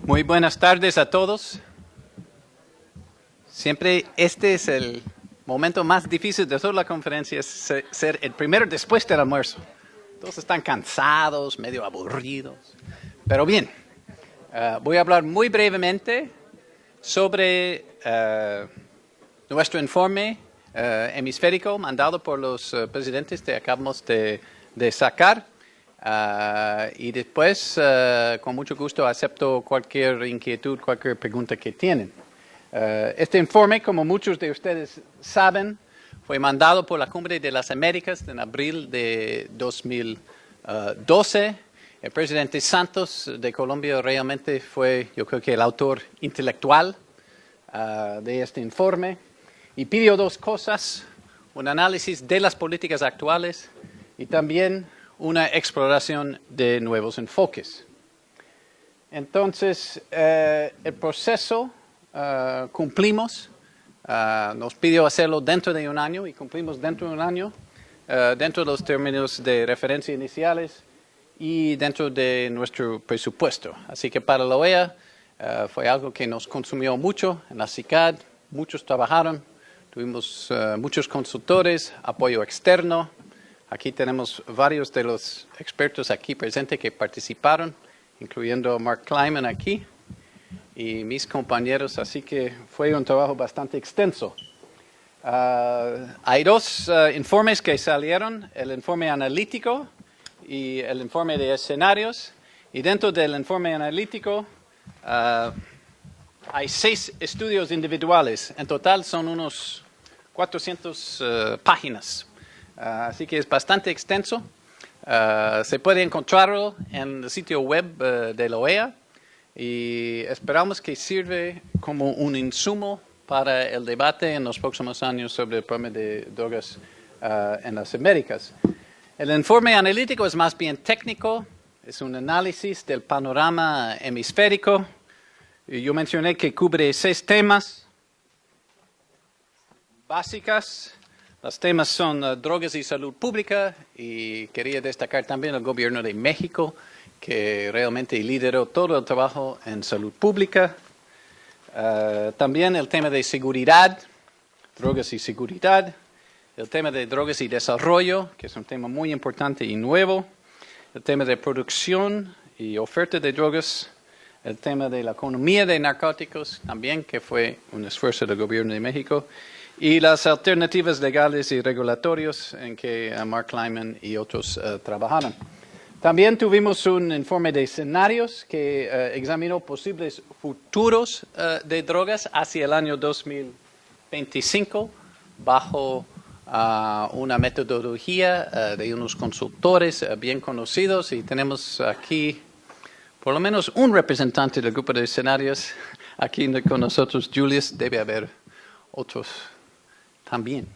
Muy buenas tardes a todos. Siempre este es el momento más difícil de toda la conferencia, es ser el primero después del almuerzo. Todos están cansados, medio aburridos. Pero bien, voy a hablar muy brevemente sobre nuestro informe hemisférico mandado por los presidentes que acabamos de sacar. Y después, con mucho gusto, acepto cualquier inquietud, cualquier pregunta que tienen. Este informe, como muchos de ustedes saben, fue mandado por la Cumbre de las Américas en abril de 2012. El presidente Santos de Colombia realmente fue, yo creo que, el autor intelectual de este informe y pidió dos cosas: un análisis de las políticas actuales y también una exploración de nuevos enfoques. Entonces, el proceso cumplimos, nos pidió hacerlo dentro de un año y cumplimos dentro de un año, dentro de los términos de referencia iniciales y dentro de nuestro presupuesto. Así que para la OEA fue algo que nos consumió mucho en la CICAD, muchos trabajaron, tuvimos muchos consultores, apoyo externo. Aquí tenemos varios de los expertos aquí presentes que participaron, incluyendo a Mark Kleiman aquí y mis compañeros, así que fue un trabajo bastante extenso. Hay dos informes que salieron, el informe analítico y el informe de escenarios, y dentro del informe analítico hay 6 estudios individuales, en total son unos 400 páginas. Así que es bastante extenso. Se puede encontrarlo en el sitio web de la OEA y esperamos que sirva como un insumo para el debate en los próximos años sobre el problema de drogas en las Américas. El informe analítico es más bien técnico, es un análisis del panorama hemisférico. Yo mencioné que cubre 6 temas básicas. Los temas son drogas y salud pública, y quería destacar también el gobierno de México, que realmente lideró todo el trabajo en salud pública. También el tema de seguridad, drogas y seguridad. El tema de drogas y desarrollo, que es un tema muy importante y nuevo. El tema de producción y oferta de drogas. El tema de la economía de narcóticos también, que fue un esfuerzo del gobierno de México. Y las alternativas legales y regulatorios en que Mark Kleiman y otros trabajaron. También tuvimos un informe de escenarios que examinó posibles futuros de drogas hacia el año 2025 bajo una metodología de unos consultores bien conocidos, y tenemos aquí por lo menos un representante del grupo de escenarios aquí con nosotros. Julius, debe haber otros también.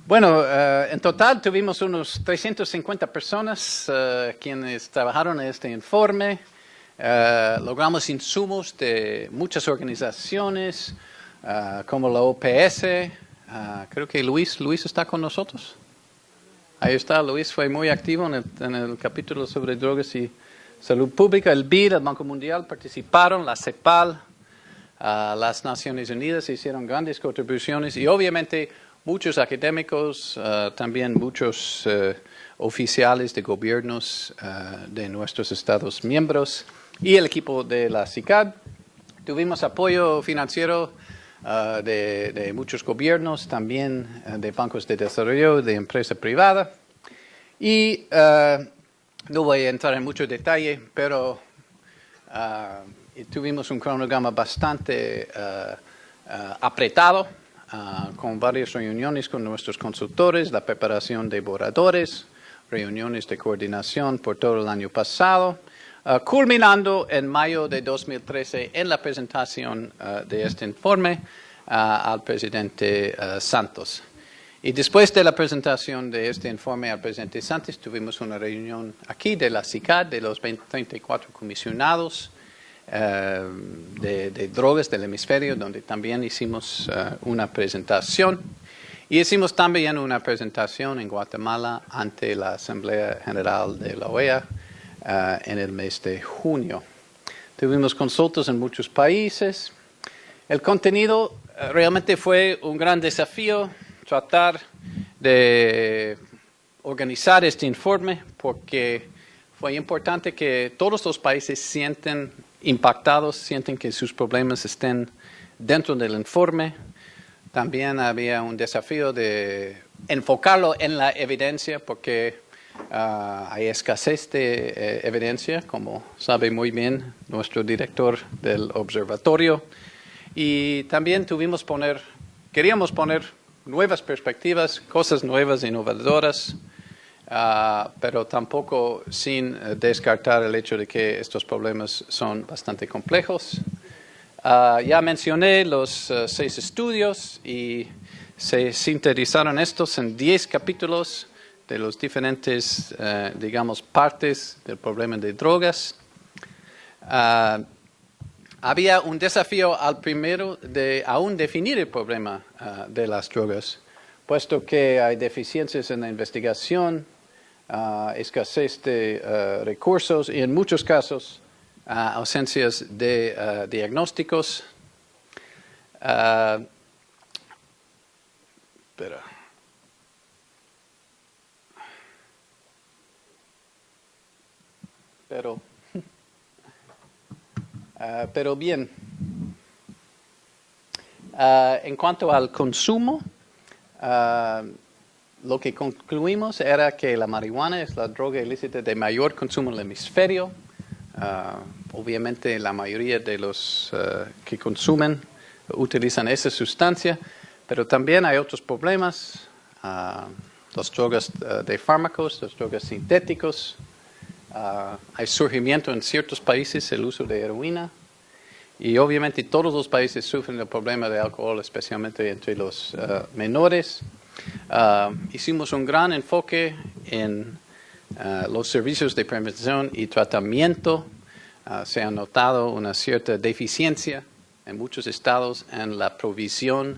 Bueno, en total tuvimos unos 350 personas quienes trabajaron en este informe. Logramos insumos de muchas organizaciones como la OPS. Creo que Luis está con nosotros. Ahí está, Luis fue muy activo en el capítulo sobre drogas y salud pública. El BID, el Banco Mundial participaron, la CEPAL. Las Naciones Unidas hicieron grandes contribuciones y obviamente muchos académicos, también muchos oficiales de gobiernos de nuestros Estados miembros y el equipo de la CICAD. Tuvimos apoyo financiero de muchos gobiernos, también de bancos de desarrollo, de empresa privada. Y no voy a entrar en mucho detalle, pero tuvimos un cronograma bastante apretado, con varias reuniones con nuestros consultores, la preparación de borradores, reuniones de coordinación por todo el año pasado, culminando en mayo de 2013 en la presentación de este informe al presidente Santos. Y después de la presentación de este informe al presidente Santos, tuvimos una reunión aquí de la CICAD, de los 34 comisionados de drogas del hemisferio, donde también hicimos una presentación. Y hicimos también una presentación en Guatemala ante la Asamblea General de la OEA en el mes de junio. Tuvimos consultas en muchos países. El contenido realmente fue un gran desafío, tratar de organizar este informe, porque fue importante que todos los países sienten impactados, sienten que sus problemas estén dentro del informe. También había un desafío de enfocarlo en la evidencia, porque hay escasez de evidencia, como sabe muy bien nuestro director del observatorio. Y también queríamos poner nuevas perspectivas, cosas nuevas, innovadoras, pero tampoco sin descartar el hecho de que estos problemas son bastante complejos. Ya mencioné los 6 estudios y se sintetizaron estos en 10 capítulos de los diferentes, digamos, partes del problema de drogas. Había un desafío al primero de aún definir el problema de las drogas, puesto que hay deficiencias en la investigación, escasez de recursos y en muchos casos ausencias de diagnósticos. Pero bien, en cuanto al consumo, lo que concluimos era que la marihuana es la droga ilícita de mayor consumo en el hemisferio. Obviamente la mayoría de los que consumen utilizan esa sustancia, pero también hay otros problemas, las drogas de fármacos, las drogas sintéticos. Hay surgimiento en ciertos países el uso de heroína y obviamente todos los países sufren el problema de alcohol, especialmente entre los menores. Hicimos un gran enfoque en los servicios de prevención y tratamiento. Se ha notado una cierta deficiencia en muchos estados en la provisión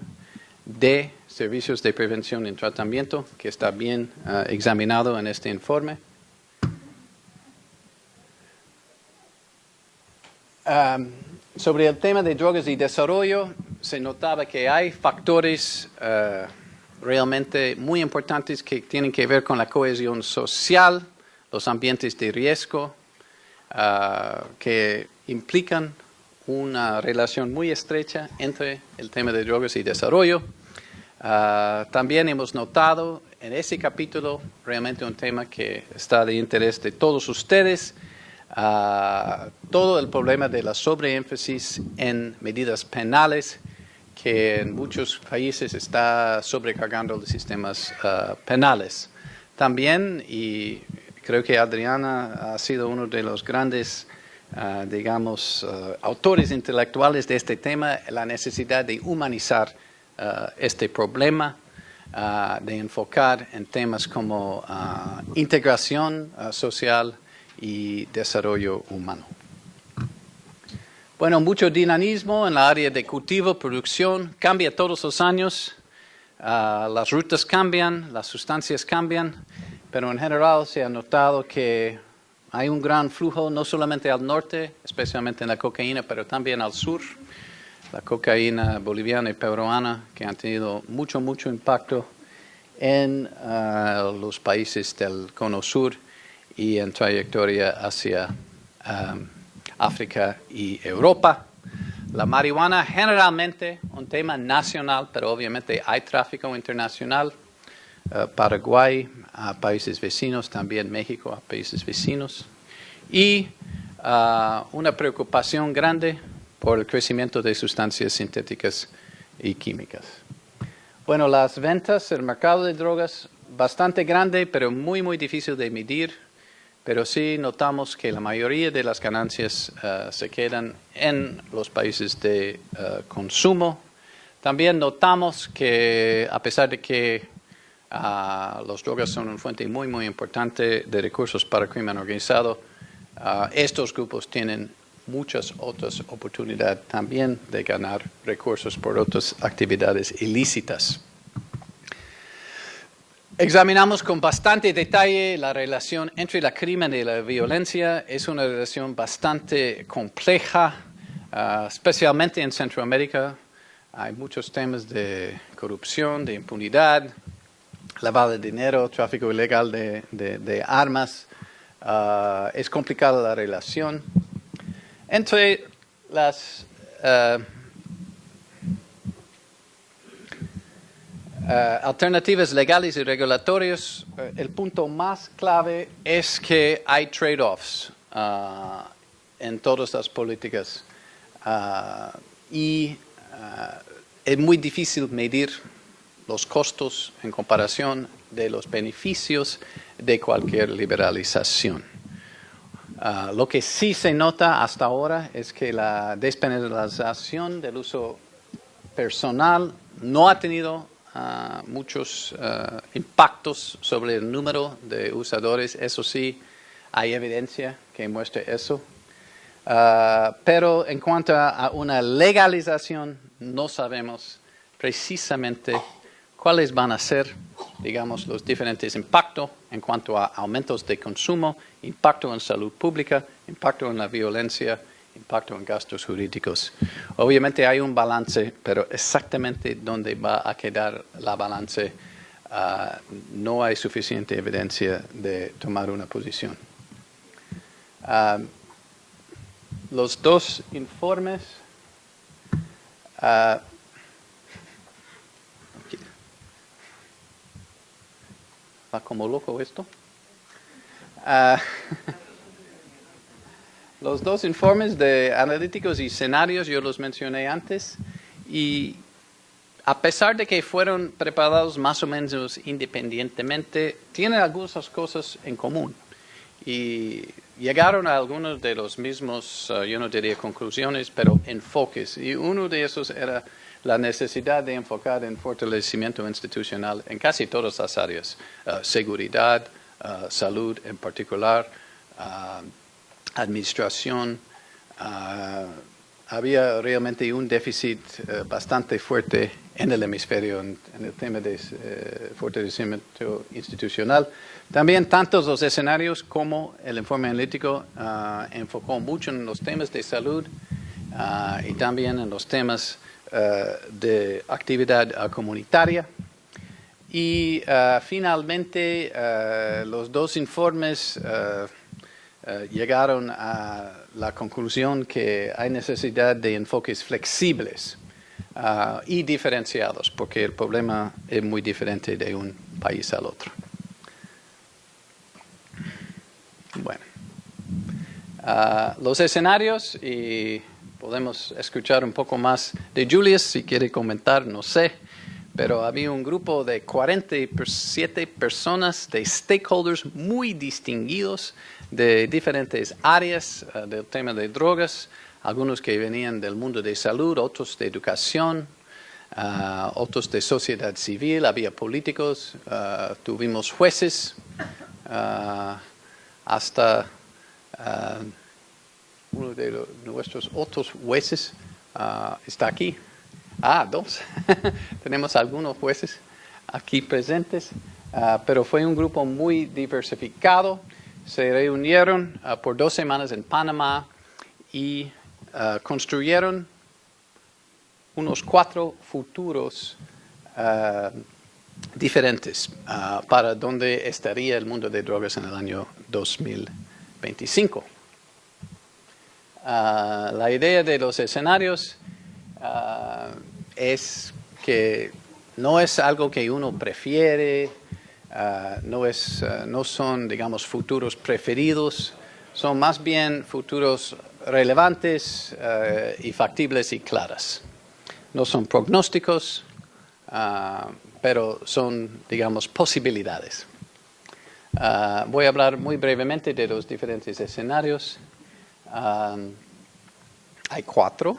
de servicios de prevención y tratamiento, que está bien examinado en este informe. Sobre el tema de drogas y desarrollo, se notaba que hay factores realmente muy importantes que tienen que ver con la cohesión social, los ambientes de riesgo, que implican una relación muy estrecha entre el tema de drogas y desarrollo. También hemos notado en ese capítulo realmente un tema que está de interés de todos ustedes, todo el problema de la sobreénfasis en medidas penales que en muchos países está sobrecargando los sistemas penales. También, y creo que Adriana ha sido uno de los grandes, autores intelectuales de este tema, la necesidad de humanizar este problema, de enfocar en temas como integración social y desarrollo humano. Bueno, mucho dinamismo en la área de cultivo, producción, cambia todos los años, las rutas cambian, las sustancias cambian, pero en general se ha notado que hay un gran flujo no solamente al norte, especialmente en la cocaína, pero también al sur, la cocaína boliviana y peruana, que han tenido mucho impacto en los países del cono sur y en trayectoria hacia África y Europa. La marihuana generalmente un tema nacional, pero obviamente hay tráfico internacional. Paraguay a países vecinos, también México a países vecinos. Y una preocupación grande por el crecimiento de sustancias sintéticas y químicas. Bueno, las ventas, el mercado de drogas, bastante grande, pero muy difícil de medir. Pero sí notamos que la mayoría de las ganancias se quedan en los países de consumo. También notamos que a pesar de que las drogas son una fuente muy importante de recursos para el crimen organizado, estos grupos tienen muchas otras oportunidades también de ganar recursos por otras actividades ilícitas. Examinamos con bastante detalle la relación entre el crimen y la violencia. Es una relación bastante compleja, especialmente en Centroamérica. Hay muchos temas de corrupción, de impunidad, lavado de dinero, tráfico ilegal de armas. Es complicada la relación. Entre las alternativas legales y regulatorias, el punto más clave es que hay trade-offs en todas las políticas y es muy difícil medir los costos en comparación de los beneficios de cualquier liberalización. Lo que sí se nota hasta ahora es que la despenalización del uso personal no ha tenido muchos impactos sobre el número de usadores. Eso sí, hay evidencia que muestra eso. Pero en cuanto a una legalización, no sabemos precisamente cuáles van a ser, digamos, los diferentes impactos en cuanto a aumentos de consumo, impacto en salud pública, impacto en la violencia, impacto en gastos jurídicos. Obviamente hay un balance, pero exactamente dónde va a quedar la balance, no hay suficiente evidencia de tomar una posición. Los dos informes, va como loco esto. Los dos informes de analíticos y escenarios, yo los mencioné antes, y a pesar de que fueron preparados más o menos independientemente, tienen algunas cosas en común. Y llegaron a algunos de los mismos, yo no diría conclusiones, pero enfoques. Y uno de esos era la necesidad de enfocar en fortalecimiento institucional en casi todas las áreas, seguridad, salud en particular, administración. Había realmente un déficit bastante fuerte en el hemisferio, en el tema de fortalecimiento institucional. También tanto los escenarios como el informe analítico enfocó mucho en los temas de salud y también en los temas de actividad comunitaria. Y finalmente los dos informes llegaron a la conclusión que hay necesidad de enfoques flexibles y diferenciados, porque el problema es muy diferente de un país al otro. Bueno, los escenarios, y podemos escuchar un poco más de Julius si quiere comentar, no sé, pero había un grupo de 47 personas, de stakeholders muy distinguidos de diferentes áreas del tema de drogas, algunos que venían del mundo de salud, otros de educación, otros de sociedad civil, había políticos, tuvimos jueces, hasta uno de nuestros otros jueces está aquí. Dos. Tenemos algunos jueces aquí presentes, pero fue un grupo muy diversificado. Se reunieron por 2 semanas en Panamá y construyeron unos 4 futuros diferentes para dónde estaría el mundo de drogas en el año 2025. La idea de los escenarios es que no es algo que uno prefiere, no son, digamos, futuros preferidos, son más bien futuros relevantes y factibles y claras. No son pronósticos, pero son, digamos, posibilidades. Voy a hablar muy brevemente de los diferentes escenarios. Hay 4.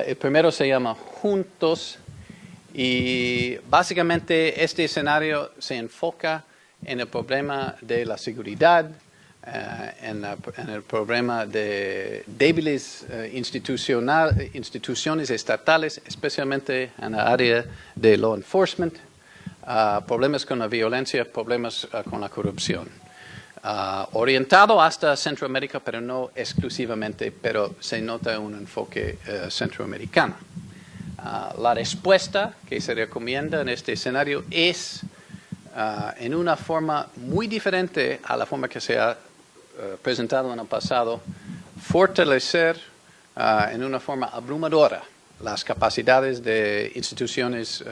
El primero se llama Juntos y básicamente este escenario se enfoca en el problema de la seguridad, en el problema de débiles instituciones estatales, especialmente en la área de law enforcement, problemas con la violencia, problemas con la corrupción. Orientado hasta Centroamérica, pero no exclusivamente, pero se nota un enfoque centroamericano. La respuesta que se recomienda en este escenario es en una forma muy diferente a la forma que se ha presentado en el pasado, fortalecer en una forma abrumadora las capacidades de instituciones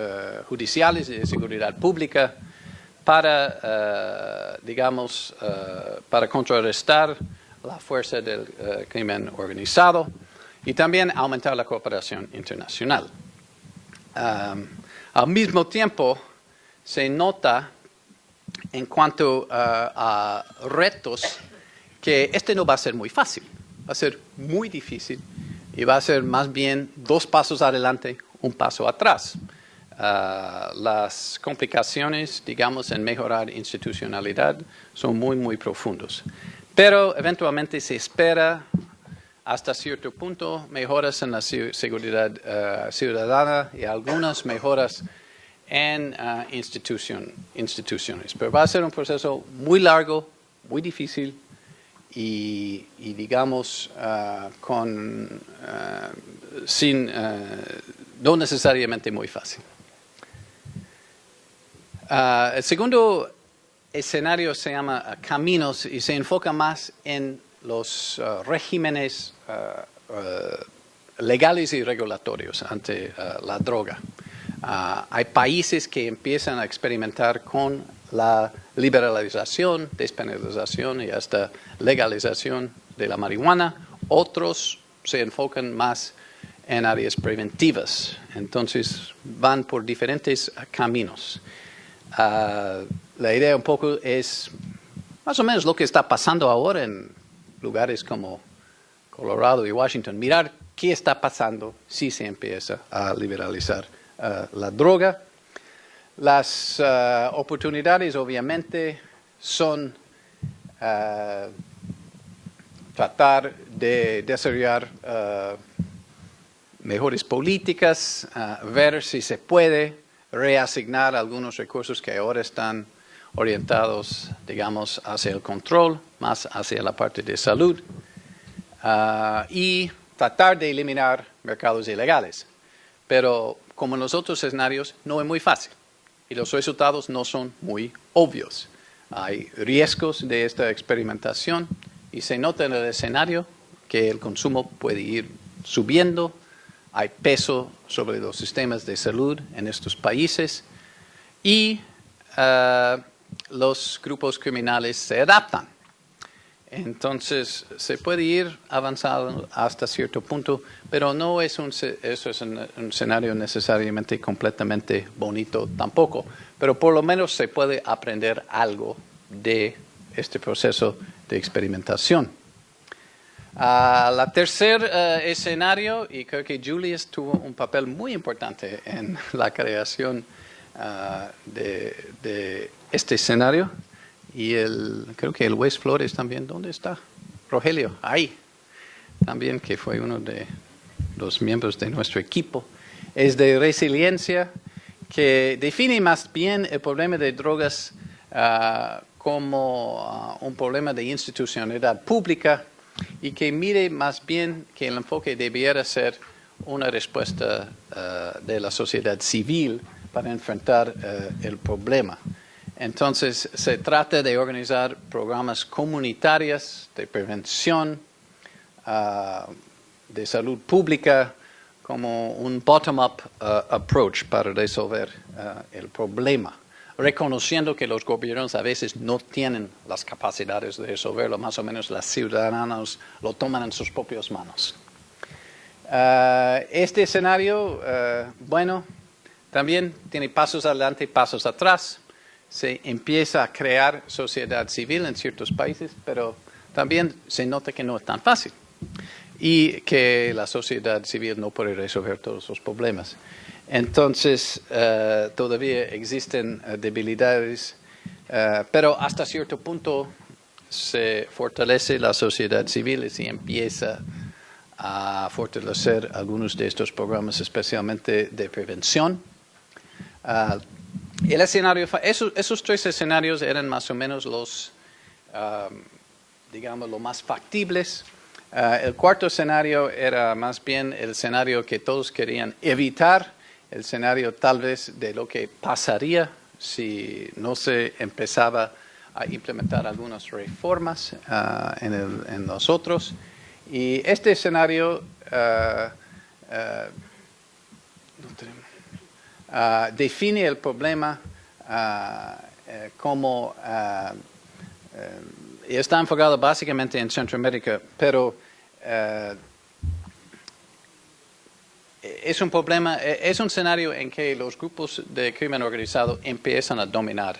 judiciales y de seguridad pública para, para contrarrestar la fuerza del crimen organizado y también aumentar la cooperación internacional. Al mismo tiempo, se nota en cuanto a retos que este no va a ser muy fácil, va a ser muy difícil y va a ser más bien 2 pasos adelante, 1 paso atrás. Las complicaciones, digamos, en mejorar institucionalidad son muy, muy profundos. Pero eventualmente se espera hasta cierto punto mejoras en la seguridad ciudadana y algunas mejoras en instituciones. Pero va a ser un proceso muy largo, muy difícil y digamos, no necesariamente muy fácil. El segundo escenario se llama caminos y se enfoca más en los regímenes legales y regulatorios ante la droga. Hay países que empiezan a experimentar con la liberalización, despenalización y hasta legalización de la marihuana. Otros se enfocan más en áreas preventivas. Entonces van por diferentes caminos. La idea un poco es más o menos lo que está pasando ahora en lugares como Colorado y Washington. Mirar qué está pasando si se empieza a liberalizar la droga. Las oportunidades obviamente son tratar de desarrollar mejores políticas, ver si se puede reasignar algunos recursos que ahora están orientados, digamos, hacia el control, más hacia la parte de salud, y tratar de eliminar mercados ilegales. Pero como en los otros escenarios, no es muy fácil y los resultados no son muy obvios. Hay riesgos de esta experimentación y se nota en el escenario que el consumo puede ir subiendo. Hay peso sobre los sistemas de salud en estos países y los grupos criminales se adaptan. Entonces, se puede ir avanzando hasta cierto punto, pero no es eso es un escenario necesariamente completamente bonito tampoco. Pero por lo menos se puede aprender algo de este proceso de experimentación. La tercer escenario, y creo que Julius tuvo un papel muy importante en la creación de este escenario, y creo que el Wes Flores también, ¿dónde está? Rogelio, ahí, también que fue uno de los miembros de nuestro equipo, es de resiliencia, que define más bien el problema de drogas como un problema de institucionalidad pública y que mire más bien que el enfoque debiera ser una respuesta de la sociedad civil para enfrentar el problema. Entonces, se trata de organizar programas comunitarios de prevención, de salud pública, como un bottom-up approach para resolver el problema, reconociendo que los gobiernos a veces no tienen las capacidades de resolverlo, más o menos los ciudadanos lo toman en sus propias manos. Este escenario, bueno, también tiene pasos adelante y pasos atrás. Se empieza a crear sociedad civil en ciertos países, pero también se nota que no es tan fácil y que la sociedad civil no puede resolver todos los problemas. Entonces, todavía existen debilidades, pero hasta cierto punto se fortalece la sociedad civil y se empieza a fortalecer algunos de estos programas, especialmente de prevención. El escenario, esos tres escenarios eran más o menos los, digamos, los más factibles. El cuarto escenario era más bien el escenario que todos querían evitar, el escenario tal vez de lo que pasaría si no se empezaba a implementar algunas reformas en los otros. Y este escenario define el problema como y está enfocado básicamente en Centroamérica, pero es un problema, es un escenario en que los grupos de crimen organizado empiezan a dominar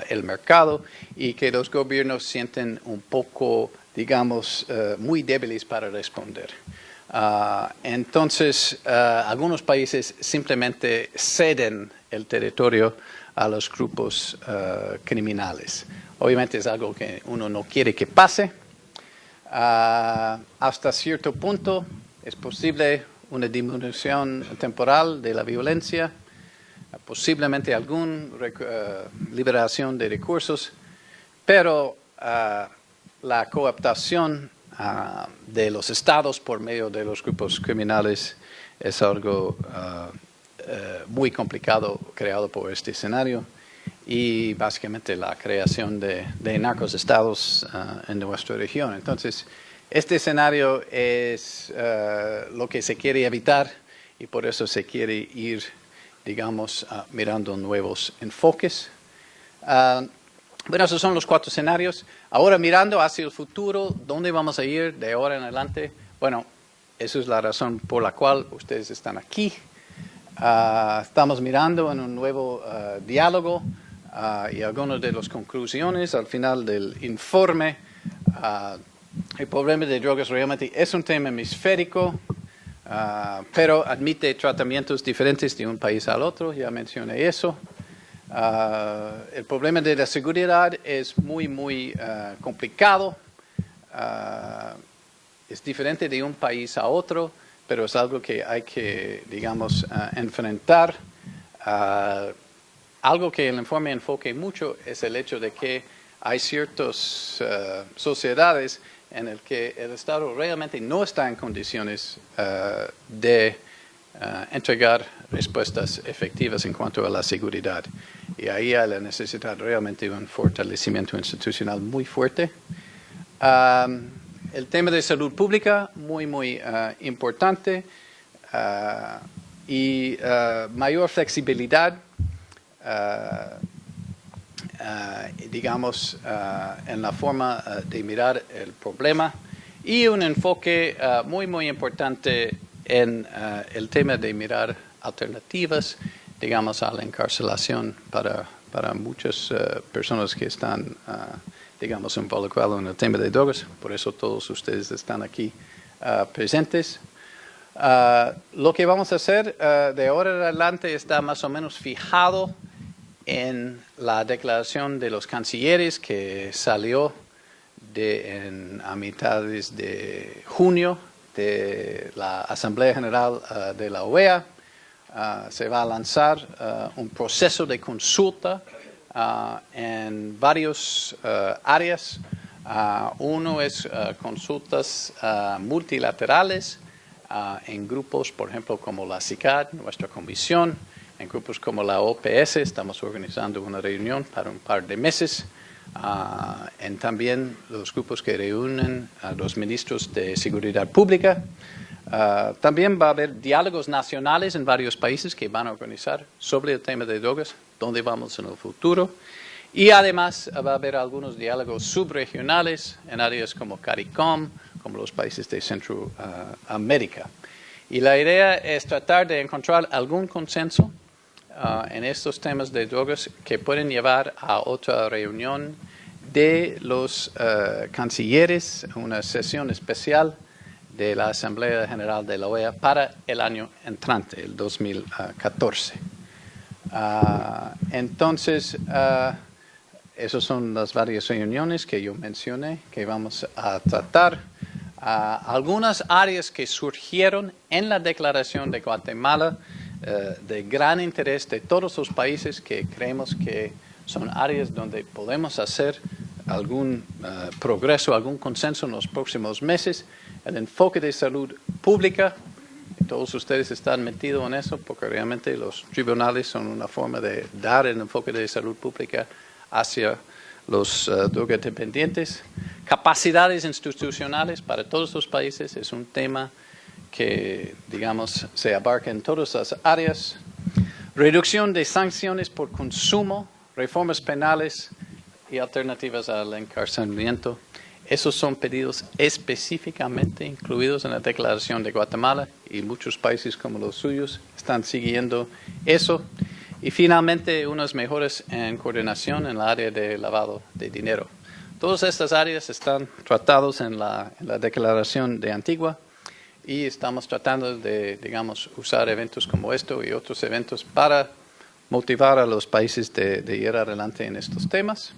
el mercado y que los gobiernos sienten un poco, digamos, muy débiles para responder. Entonces, algunos países simplemente ceden el territorio a los grupos criminales. Obviamente es algo que uno no quiere que pase. Hasta cierto punto es posible una disminución temporal de la violencia, posiblemente alguna liberación de recursos, pero la cooptación de los estados por medio de los grupos criminales es algo muy complicado creado por este escenario y básicamente la creación de narcos-estados en nuestra región. Entonces, este escenario es lo que se quiere evitar y por eso se quiere ir, digamos, mirando nuevos enfoques. Bueno, esos son los cuatro escenarios. Ahora mirando hacia el futuro, ¿dónde vamos a ir de ahora en adelante? Bueno, esa es la razón por la cual ustedes están aquí. Estamos mirando en un nuevo diálogo y algunas de las conclusiones al final del informe. El problema de drogas realmente es un tema hemisférico, pero admite tratamientos diferentes de un país al otro, ya mencioné eso. El problema de la seguridad es muy complicado, es diferente de un país a otro, pero es algo que hay que, digamos, enfrentar. Algo que el informe enfoque mucho es el hecho de que hay ciertas sociedades en las que el Estado realmente no está en condiciones de entregar respuestas efectivas en cuanto a la seguridad. Y ahí hay la necesidad realmente de un fortalecimiento institucional muy fuerte. El tema de salud pública, muy importante. Y mayor flexibilidad, digamos, en la forma de mirar el problema. Y un enfoque muy importante en el tema de mirar alternativas, digamos, a la encarcelación para muchas personas que están, digamos, involucradas en el tema de drogas. Por eso todos ustedes están aquí presentes. Lo que vamos a hacer de ahora en adelante está más o menos fijado en la declaración de los cancilleres que salió a mitades de junio de la Asamblea General de la OEA. Se va a lanzar un proceso de consulta en varias áreas. Uno es consultas multilaterales en grupos, por ejemplo, como la CICAD, nuestra comisión, en grupos como la OPS, estamos organizando una reunión para un par de meses, en también los grupos que reúnen a los ministros de Seguridad Pública. También va a haber diálogos nacionales en varios países que van a organizar sobre el tema de drogas, dónde vamos en el futuro. Y además va a haber algunos diálogos subregionales en áreas como CARICOM, como los países de Centroamérica. Y la idea es tratar de encontrar algún consenso en estos temas de drogas que pueden llevar a otra reunión de los cancilleres, una sesión especial de la Asamblea General de la OEA para el año entrante, el 2014. Entonces, esas son las varias reuniones que yo mencioné que vamos a tratar. Algunas áreas que surgieron en la Declaración de Guatemala de gran interés de todos los países que creemos que son áreas donde podemos hacer algún progreso, algún consenso en los próximos meses. El enfoque de salud pública, y todos ustedes están metidos en eso porque realmente los tribunales son una forma de dar el enfoque de salud pública hacia los drogodependientes. Capacidades institucionales para todos los países es un tema que, digamos, se abarca en todas las áreas. Reducción de sanciones por consumo, reformas penales y alternativas al encarcelamiento. Esos son pedidos específicamente incluidos en la Declaración de Guatemala y muchos países como los suyos están siguiendo eso. Y finalmente, unas mejoras en coordinación en el área de lavado de dinero. Todas estas áreas están tratadas en la Declaración de Antigua y estamos tratando de, digamos, usar eventos como esto y otros eventos para motivar a los países de ir adelante en estos temas.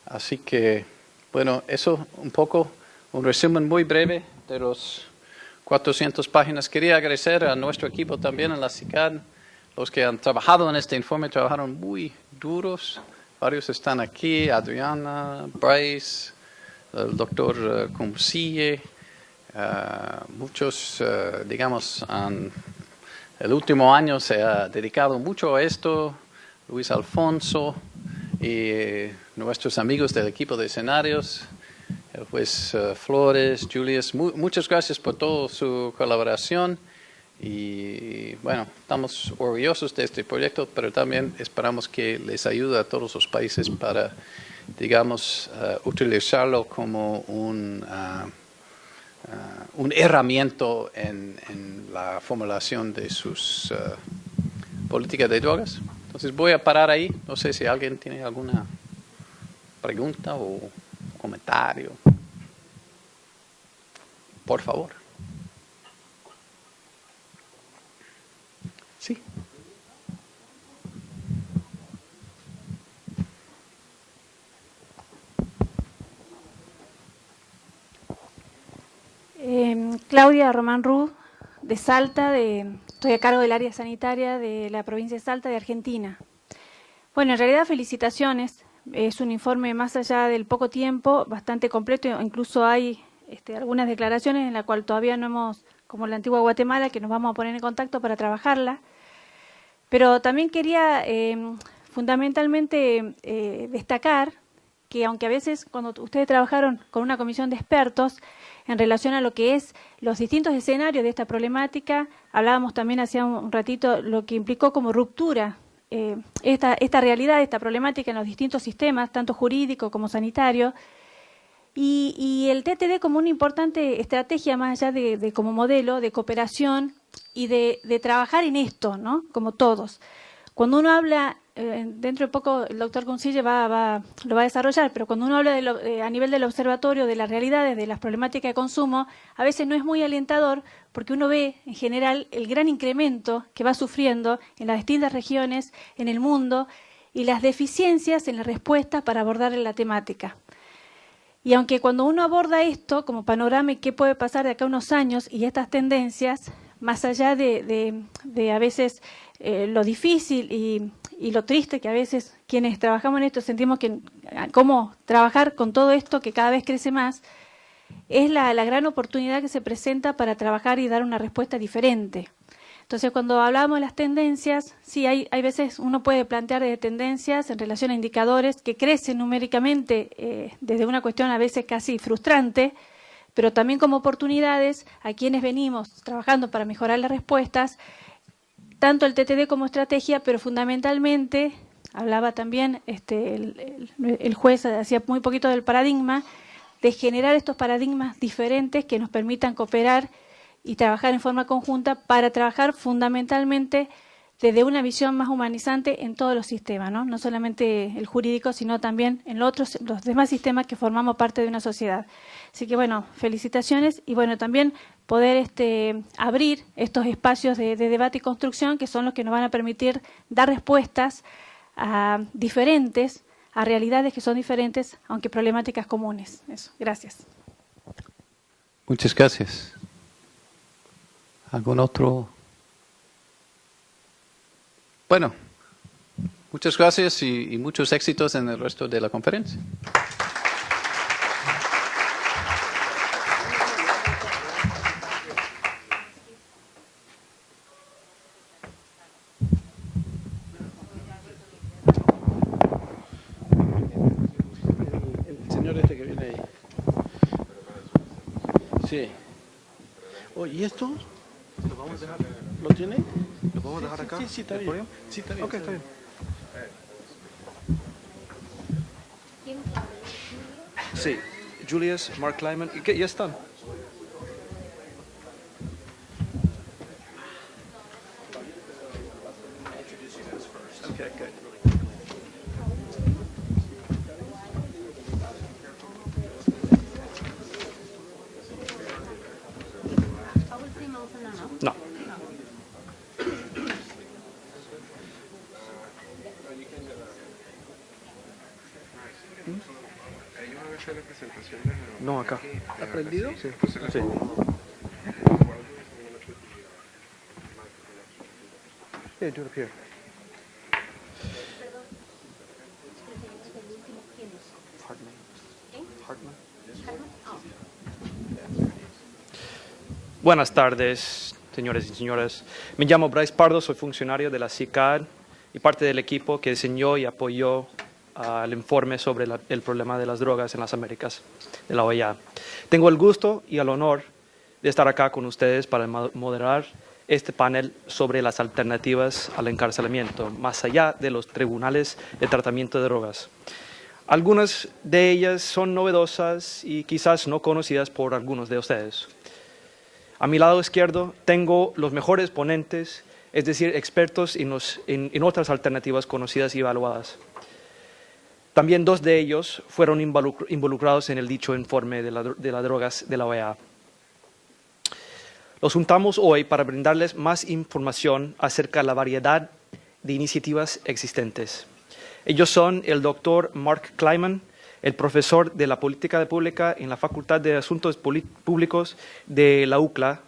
Así que, bueno, eso un poco, un resumen muy breve de los 400 páginas. Quería agradecer a nuestro equipo también en la CICAD. Los que han trabajado en este informe trabajaron muy duros. Varios están aquí, Adriana, Bryce, el doctor Cumcille. Muchos, digamos, el último año se ha dedicado mucho a esto. Luis Alfonso y nuestros amigos del equipo de escenarios, el juez Flores, Julius, muchas gracias por toda su colaboración. Y bueno, estamos orgullosos de este proyecto, pero también esperamos que les ayude a todos los países para, digamos, utilizarlo como una herramienta en la formulación de sus políticas de drogas. Entonces voy a parar ahí. No sé si alguien tiene alguna pregunta o comentario. Por favor. Sí. Claudia Román Ruz, de Salta, estoy a cargo del área sanitaria de la provincia de Salta, de Argentina. Bueno, en realidad felicitaciones, es un informe más allá del poco tiempo, bastante completo, incluso hay algunas declaraciones en las cuales todavía no hemos, como la antigua Guatemala, que nos vamos a poner en contacto para trabajarla. Pero también quería fundamentalmente destacar que aunque a veces cuando ustedes trabajaron con una comisión de expertos en relación a lo que es los distintos escenarios de esta problemática, hablábamos también hace un ratito lo que implicó como ruptura esta realidad, esta problemática en los distintos sistemas, tanto jurídico como sanitario, y el TTD como una importante estrategia más allá de como modelo de cooperación y de trabajar en esto, ¿no? Como todos. Cuando uno habla, dentro de poco el doctor Cumcille lo va a desarrollar, pero cuando uno habla a nivel del observatorio de las realidades, de las problemáticas de consumo, a veces no es muy alentador porque uno ve en general el gran incremento que va sufriendo en las distintas regiones, en el mundo, y las deficiencias en las respuestas para abordar la temática. Y aunque cuando uno aborda esto como panorama y qué puede pasar de acá a unos años y estas tendencias, más allá de a veces lo difícil y lo triste que a veces quienes trabajamos en esto sentimos que cómo trabajar con todo esto que cada vez crece más, es la gran oportunidad que se presenta para trabajar y dar una respuesta diferente. Entonces, cuando hablamos de las tendencias, sí, hay veces uno puede plantear de tendencias en relación a indicadores que crecen numéricamente desde una cuestión a veces casi frustrante, pero también como oportunidades a quienes venimos trabajando para mejorar las respuestas, tanto el TTD como estrategia, pero fundamentalmente, hablaba también el juez hacía muy poquito del paradigma, de generar estos paradigmas diferentes que nos permitan cooperar y trabajar en forma conjunta para trabajar fundamentalmente desde una visión más humanizante en todos los sistemas, ¿no? No solamente el jurídico, sino también en los demás sistemas que formamos parte de una sociedad. Así que, bueno, felicitaciones y, bueno, también poder abrir estos espacios de debate y construcción que son los que nos van a permitir dar respuestas diferentes, a realidades que son diferentes, aunque problemáticas comunes. Eso, gracias. Muchas gracias. ¿Algún otro? Bueno, muchas gracias y muchos éxitos en el resto de la conferencia. El señor este que viene ahí. Sí. Oh, ¿y esto? ¿Lo vamos a dejar? ¿Lo tiene? ¿Lo podemos dejar acá? Sí, está bien. Sí, está bien. Ok, está bien. Sí, Julius, Mark Kleiman, ¿y qué? ¿Ya están? Okay, good. No. No, acá. ¿Ha aprendido? Sí. Sí. Yeah, do it up here. Hartman. Buenas tardes, señores y señoras. Me llamo Bryce Pardo, soy funcionario de la CICAD y parte del equipo que diseñó y apoyó el informe sobre el problema de las drogas en las Américas de la OEA. Tengo el gusto y el honor de estar acá con ustedes para moderar este panel sobre las alternativas al encarcelamiento, más allá de los tribunales de tratamiento de drogas. Algunas de ellas son novedosas y quizás no conocidas por algunos de ustedes. A mi lado izquierdo tengo los mejores ponentes, es decir, expertos en otras alternativas conocidas y evaluadas. También dos de ellos fueron involucrados en el dicho informe de las drogas de la OEA. Los juntamos hoy para brindarles más información acerca de la variedad de iniciativas existentes. Ellos son el doctor Mark Kleiman, el profesor de la Política Pública en la Facultad de Asuntos Públicos de la UCLA.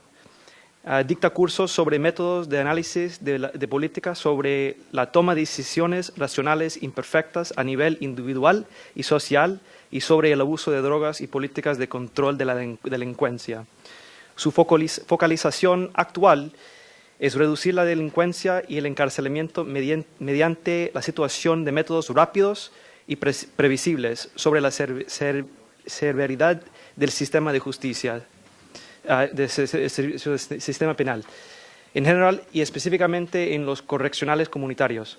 Dicta cursos sobre métodos de análisis de política, sobre la toma de decisiones racionales imperfectas a nivel individual y social y sobre el abuso de drogas y políticas de control de la delincuencia. Su focalización actual es reducir la delincuencia y el encarcelamiento mediante la situación de métodos rápidos y previsibles sobre la severidad del sistema de justicia, del sistema penal, en general y específicamente en los correccionales comunitarios.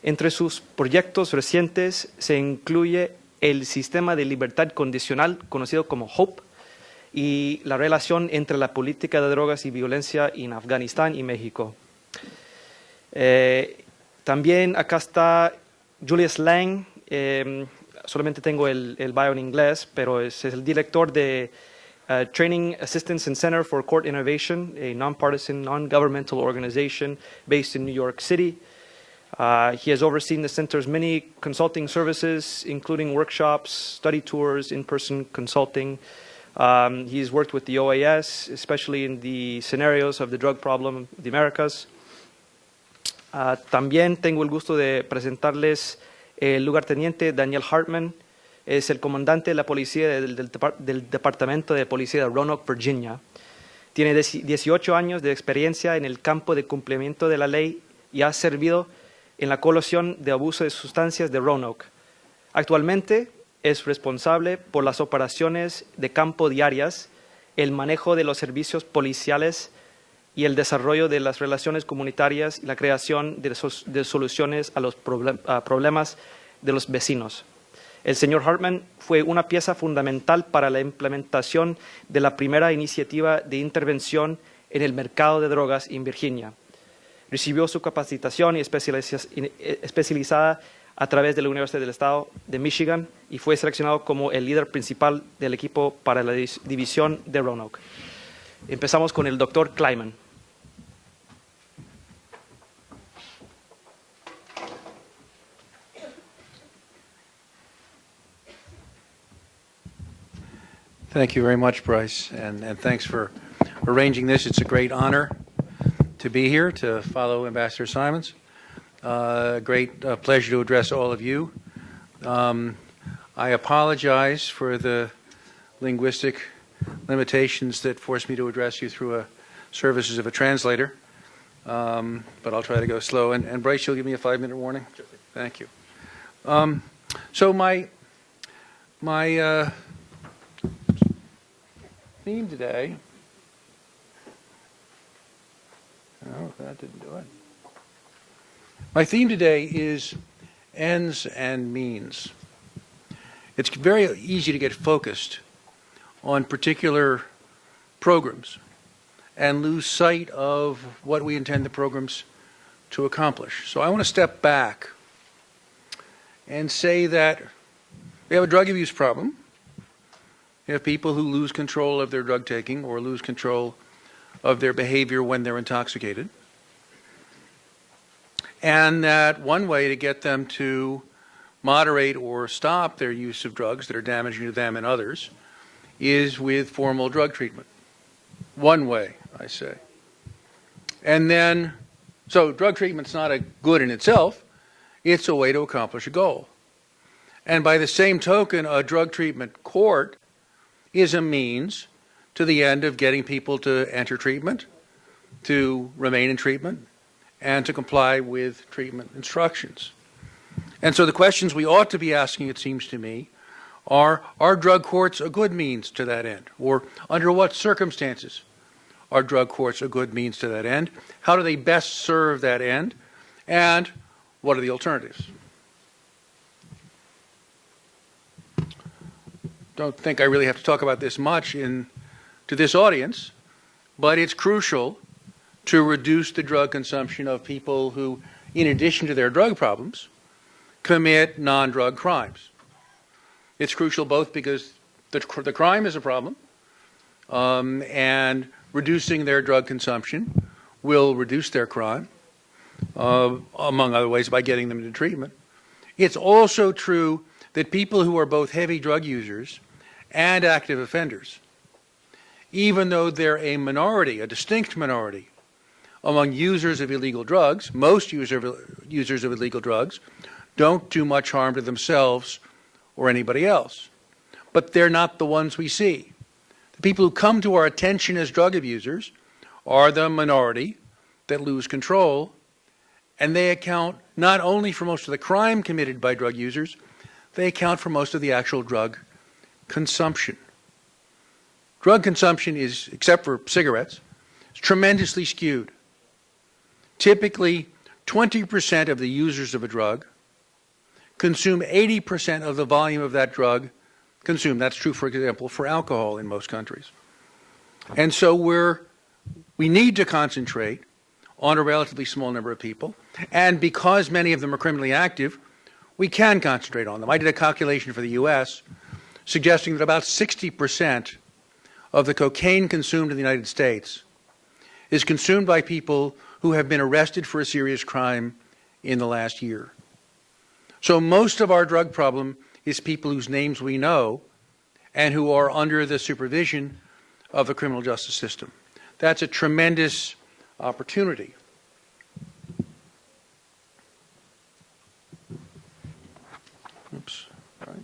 Entre sus proyectos recientes se incluye el sistema de libertad condicional, conocido como HOPE, y la relación entre la política de drogas y violencia en Afganistán y México. También acá está Julius Lang, solamente tengo el bio en inglés, pero es el director de Training Assistance and Center for Court Innovation, a nonpartisan, non-governmental organization based in New York City. He has overseen the center's many consulting services, including workshops, study tours, in-person consulting. He's worked with the OAS, especially in the scenarios of the drug problem of the Americas. También tengo el gusto de presentarles el lugarteniente Daniel Hartman. Es el comandante de la policía del Departamento de Policía de Roanoke, Virginia. Tiene 18 años de experiencia en el campo de cumplimiento de la ley y ha servido en la Coalición de Abuso de Sustancias de Roanoke. Actualmente es responsable por las operaciones de campo diarias, el manejo de los servicios policiales y el desarrollo de las relaciones comunitarias y la creación de soluciones a los problemas de los vecinos. El señor Hartman fue una pieza fundamental para la implementación de la primera iniciativa de intervención en el mercado de drogas en Virginia. Recibió su capacitación y especializada a través de la Universidad del Estado de Michigan y fue seleccionado como el líder principal del equipo para la división de Roanoke. Empezamos con el doctor Kleiman. Thank you very much, Bryce, and thanks for arranging this. It's a great honor to be here to follow Ambassador Simons. Great pleasure to address all of you. I apologize for the linguistic limitations that forced me to address you through services of a translator, but I'll try to go slow. And Bryce, you'll give me a 5-minute warning? Thank you. So my theme today, no, that didn't do it. My theme today is ends and means. It's very easy to get focused on particular programs and lose sight of what we intend the programs to accomplish. So I want to step back and say that we have a drug abuse problem. We have people who lose control of their drug taking or lose control of their behavior when they're intoxicated. And that one way to get them to moderate or stop their use of drugs that are damaging to them and others is with formal drug treatment. One way, I say. And then, so drug treatment's not a good in itself, it's a way to accomplish a goal. And by the same token, a drug treatment court is a means to the end of getting people to enter treatment, to remain in treatment, and to comply with treatment instructions. And so the questions we ought to be asking, it seems to me, are drug courts a good means to that end? Or under what circumstances are drug courts a good means to that end? How do they best serve that end? And what are the alternatives? Don't think I really have to talk about this much to this audience, but it's crucial to reduce the drug consumption of people who, in addition to their drug problems, commit non-drug crimes. It's crucial both because the crime is a problem, and reducing their drug consumption will reduce their crime, among other ways by getting them into treatment. It's also true that people who are both heavy drug users and active offenders, even though they're a minority, a distinct minority, among users of illegal drugs, most users of illegal drugs don't do much harm to themselves or anybody else. But they're not the ones we see. The people who come to our attention as drug abusers are the minority that lose control, and they account not only for most of the crime committed by drug users, they account for most of the actual drug consumption. Drug consumption is, except for cigarettes, is tremendously skewed. Typically, 20% of the users of a drug consume 80% of the volume of that drug consumed. That's true, for example, for alcohol in most countries. And so we need to concentrate on a relatively small number of people. And because many of them are criminally active, we can concentrate on them. I did a calculation for the U.S. suggesting that about 60% of the cocaine consumed in the United States is consumed by people who have been arrested for a serious crime in the last year. So most of our drug problem is people whose names we know and who are under the supervision of the criminal justice system. That's a tremendous opportunity. Oops. All right.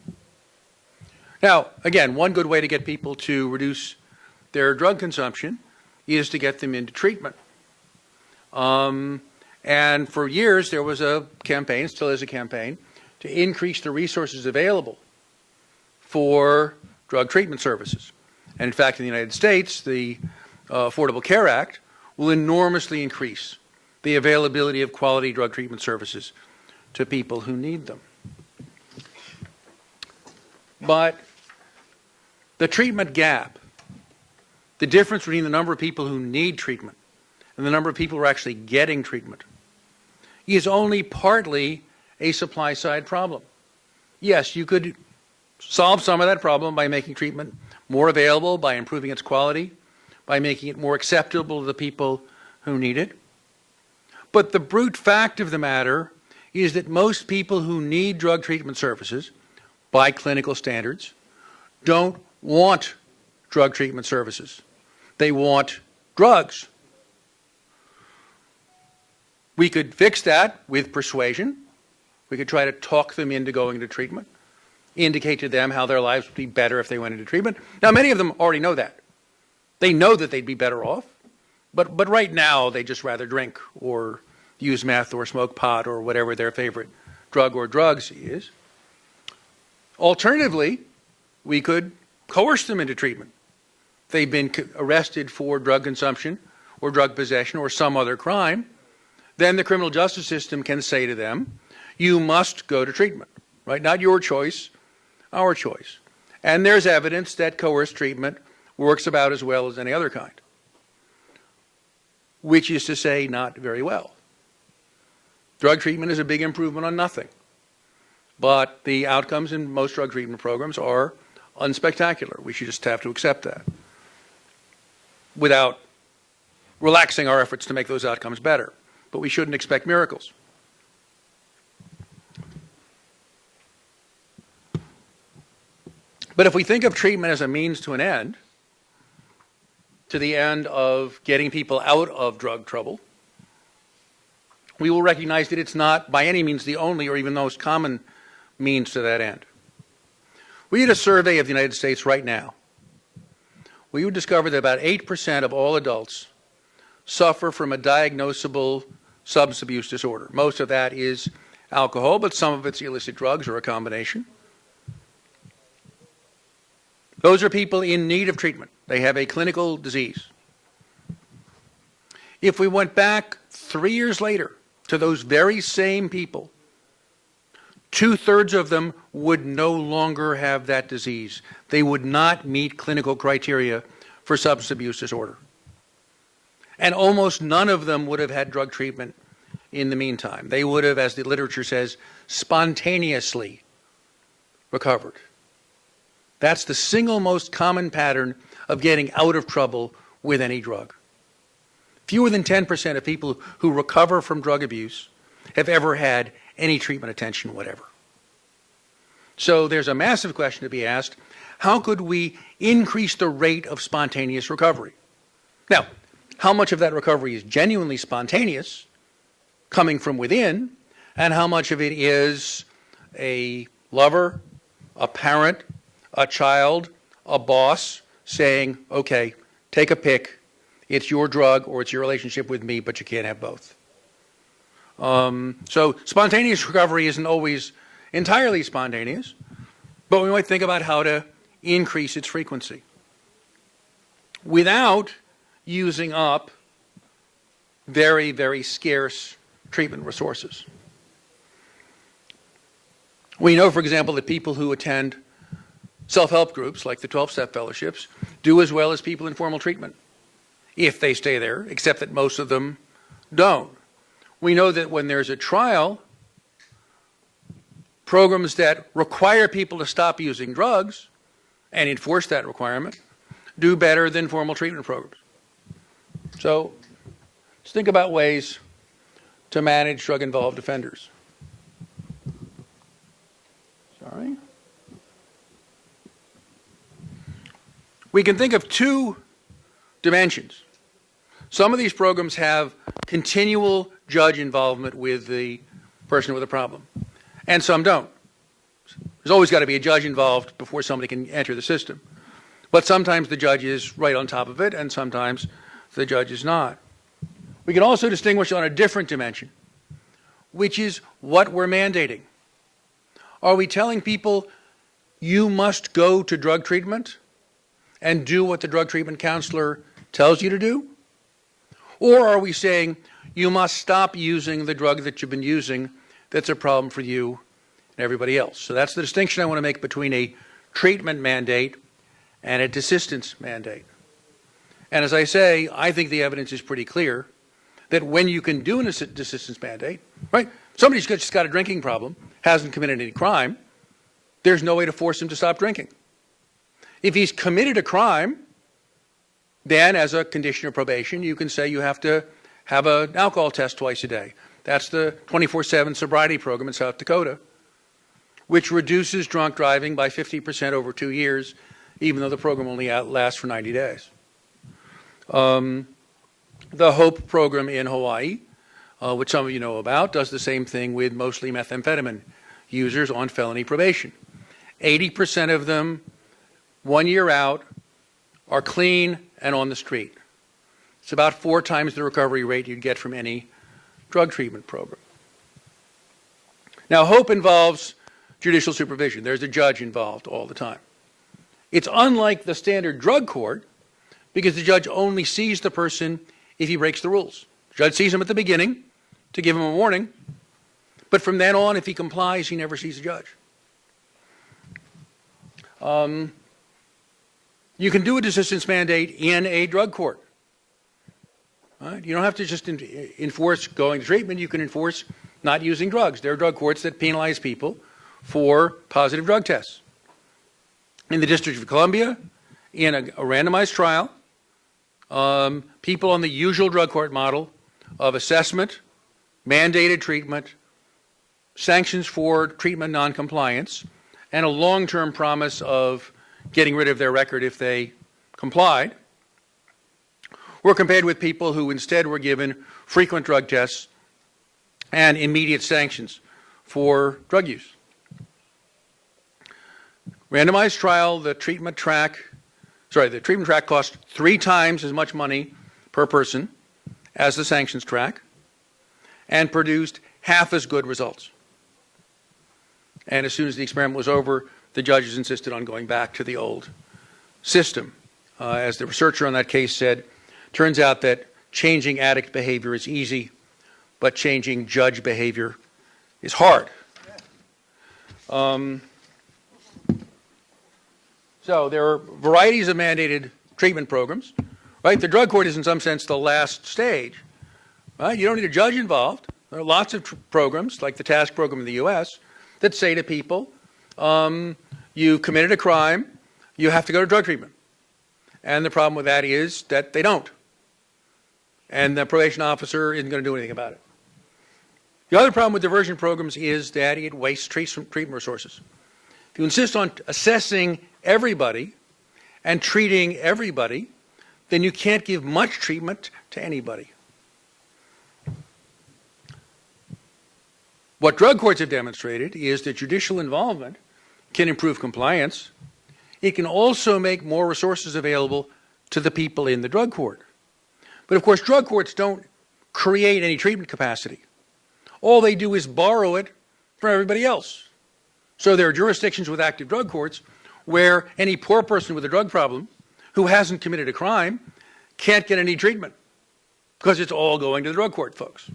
Now, again, one good way to get people to reduce their drug consumption is to get them into treatment. And for years, there was a campaign, still is a campaign, to increase the resources available for drug treatment services. And in fact, in the United States, the Affordable Care Act will enormously increase the availability of quality drug treatment services to people who need them. But the treatment gap, the difference between the number of people who need treatment and the number of people who are actually getting treatment, is only partly a supply-side problem. Yes, you could solve some of that problem by making treatment more available, by improving its quality, by making it more acceptable to the people who need it. But the brute fact of the matter is that most people who need drug treatment services, by clinical standards, don't want drug treatment services. They want drugs. We could fix that with persuasion. We could try to talk them into going into treatment, indicate to them how their lives would be better if they went into treatment. Now, many of them already know that. They know that they'd be better off, but right now they just rather drink or use meth or smoke pot or whatever their favorite drug or drugs is. Alternatively, we could coerce them into treatment. They've been arrested for drug consumption or drug possession or some other crime. Then the criminal justice system can say to them, you must go to treatment, right? Not your choice, our choice. And there's evidence that coerced treatment works about as well as any other kind, which is to say not very well. Drug treatment is a big improvement on nothing, but the outcomes in most drug treatment programs are unspectacular. We should just have to accept that without relaxing our efforts to make those outcomes better. But we shouldn't expect miracles. But if we think of treatment as a means to an end, to the end of getting people out of drug trouble, we will recognize that it's not by any means the only or even the most common means to that end. We did a survey of the United States right now. We would discover that about 8% of all adults suffer from a diagnosable substance abuse disorder. Most of that is alcohol, but some of it's illicit drugs or a combination. Those are people in need of treatment. They have a clinical disease. If we went back 3 years later to those very same people, 2/3 of them would no longer have that disease. They would not meet clinical criteria for substance abuse disorder. And almost none of them would have had drug treatment in the meantime. They would have, as the literature says, spontaneously recovered. That's the single most common pattern of getting out of trouble with any drug. Fewer than 10% of people who recover from drug abuse have ever had any treatment attention whatever. So there's a massive question to be asked. How could we increase the rate of spontaneous recovery? Now, how much of that recovery is genuinely spontaneous, coming from within, and how much of it is a lover, a parent, a child, a boss saying, okay, take a pick, it's your drug or it's your relationship with me, but you can't have both. So spontaneous recovery isn't always entirely spontaneous, but we might think about how to increase its frequency without using up very, very scarce treatment resources. We know, for example, that people who attend self-help groups like the 12-step fellowships do as well as people in formal treatment if they stay there, except that most of them don't. We know that when there's a trial, programs that require people to stop using drugs and enforce that requirement do better than formal treatment programs. So let's think about ways to manage drug-involved offenders. Sorry. We can think of two dimensions. Some of these programs have continual judge involvement with the person with a problem, and some don't. There's always got to be a judge involved before somebody can enter the system. But sometimes the judge is right on top of it, and sometimes the judge is not. We can also distinguish on a different dimension, which is what we're mandating. Are we telling people, you must go to drug treatment and do what the drug treatment counselor tells you to do? Or are we saying, you must stop using the drug that you've been using that's a problem for you and everybody else? So that's the distinction I want to make between a treatment mandate and a desistance mandate. And as I say, I think the evidence is pretty clear that when you can do a desistance mandate, right? Somebody's just got a drinking problem, hasn't committed any crime, there's no way to force him to stop drinking. If he's committed a crime, then as a condition of probation, you can say you have to have an alcohol test twice a day. That's the 24/7 sobriety program in South Dakota, which reduces drunk driving by 50% over 2 years, even though the program only lasts for 90 days. The HOPE program in Hawaii which some of you know about, does the same thing with mostly methamphetamine users on felony probation. 80% of them, 1 year out, are clean and on the street. It's about 4 times the recovery rate you'd get from any drug treatment program. Now, HOPE involves judicial supervision. There's a judge involved all the time. It's unlike the standard drug court because the judge only sees the person if he breaks the rules. The judge sees him at the beginning to give him a warning, but from then on, if he complies, he never sees the judge. You can do a desistance mandate in a drug court. Right? You don't have to just enforce going to treatment. You can enforce not using drugs. There are drug courts that penalize people for positive drug tests. In the District of Columbia, in a randomized trial, people on the usual drug court model of assessment, mandated treatment, sanctions for treatment noncompliance, and a long-term promise of getting rid of their record if they complied, were compared with people who instead were given frequent drug tests and immediate sanctions for drug use. Randomized trial, the treatment track cost 3 times as much money per person as the sanctions track and produced half as good results. And as soon as the experiment was over, the judges insisted on going back to the old system. As the researcher on that case said, turns out that changing addict behavior is easy, but changing judge behavior is hard. So there are varieties of mandated treatment programs, right? The drug court is in some sense the last stage, right? You don't need a judge involved. There are lots of programs, like the TASK program in the US, that say to people, you committed a crime, you have to go to drug treatment. And the problem with that is that they don't. And the probation officer isn't going to do anything about it. The other problem with diversion programs is that it wastes treatment resources. If you insist on assessing everybody and treating everybody, then you can't give much treatment to anybody. What drug courts have demonstrated is that judicial involvement can improve compliance. It can also make more resources available to the people in the drug court. But of course, drug courts don't create any treatment capacity. All they do is borrow it from everybody else. So there are jurisdictions with active drug courts where any poor person with a drug problem who hasn't committed a crime can't get any treatment because it's all going to the drug court folks.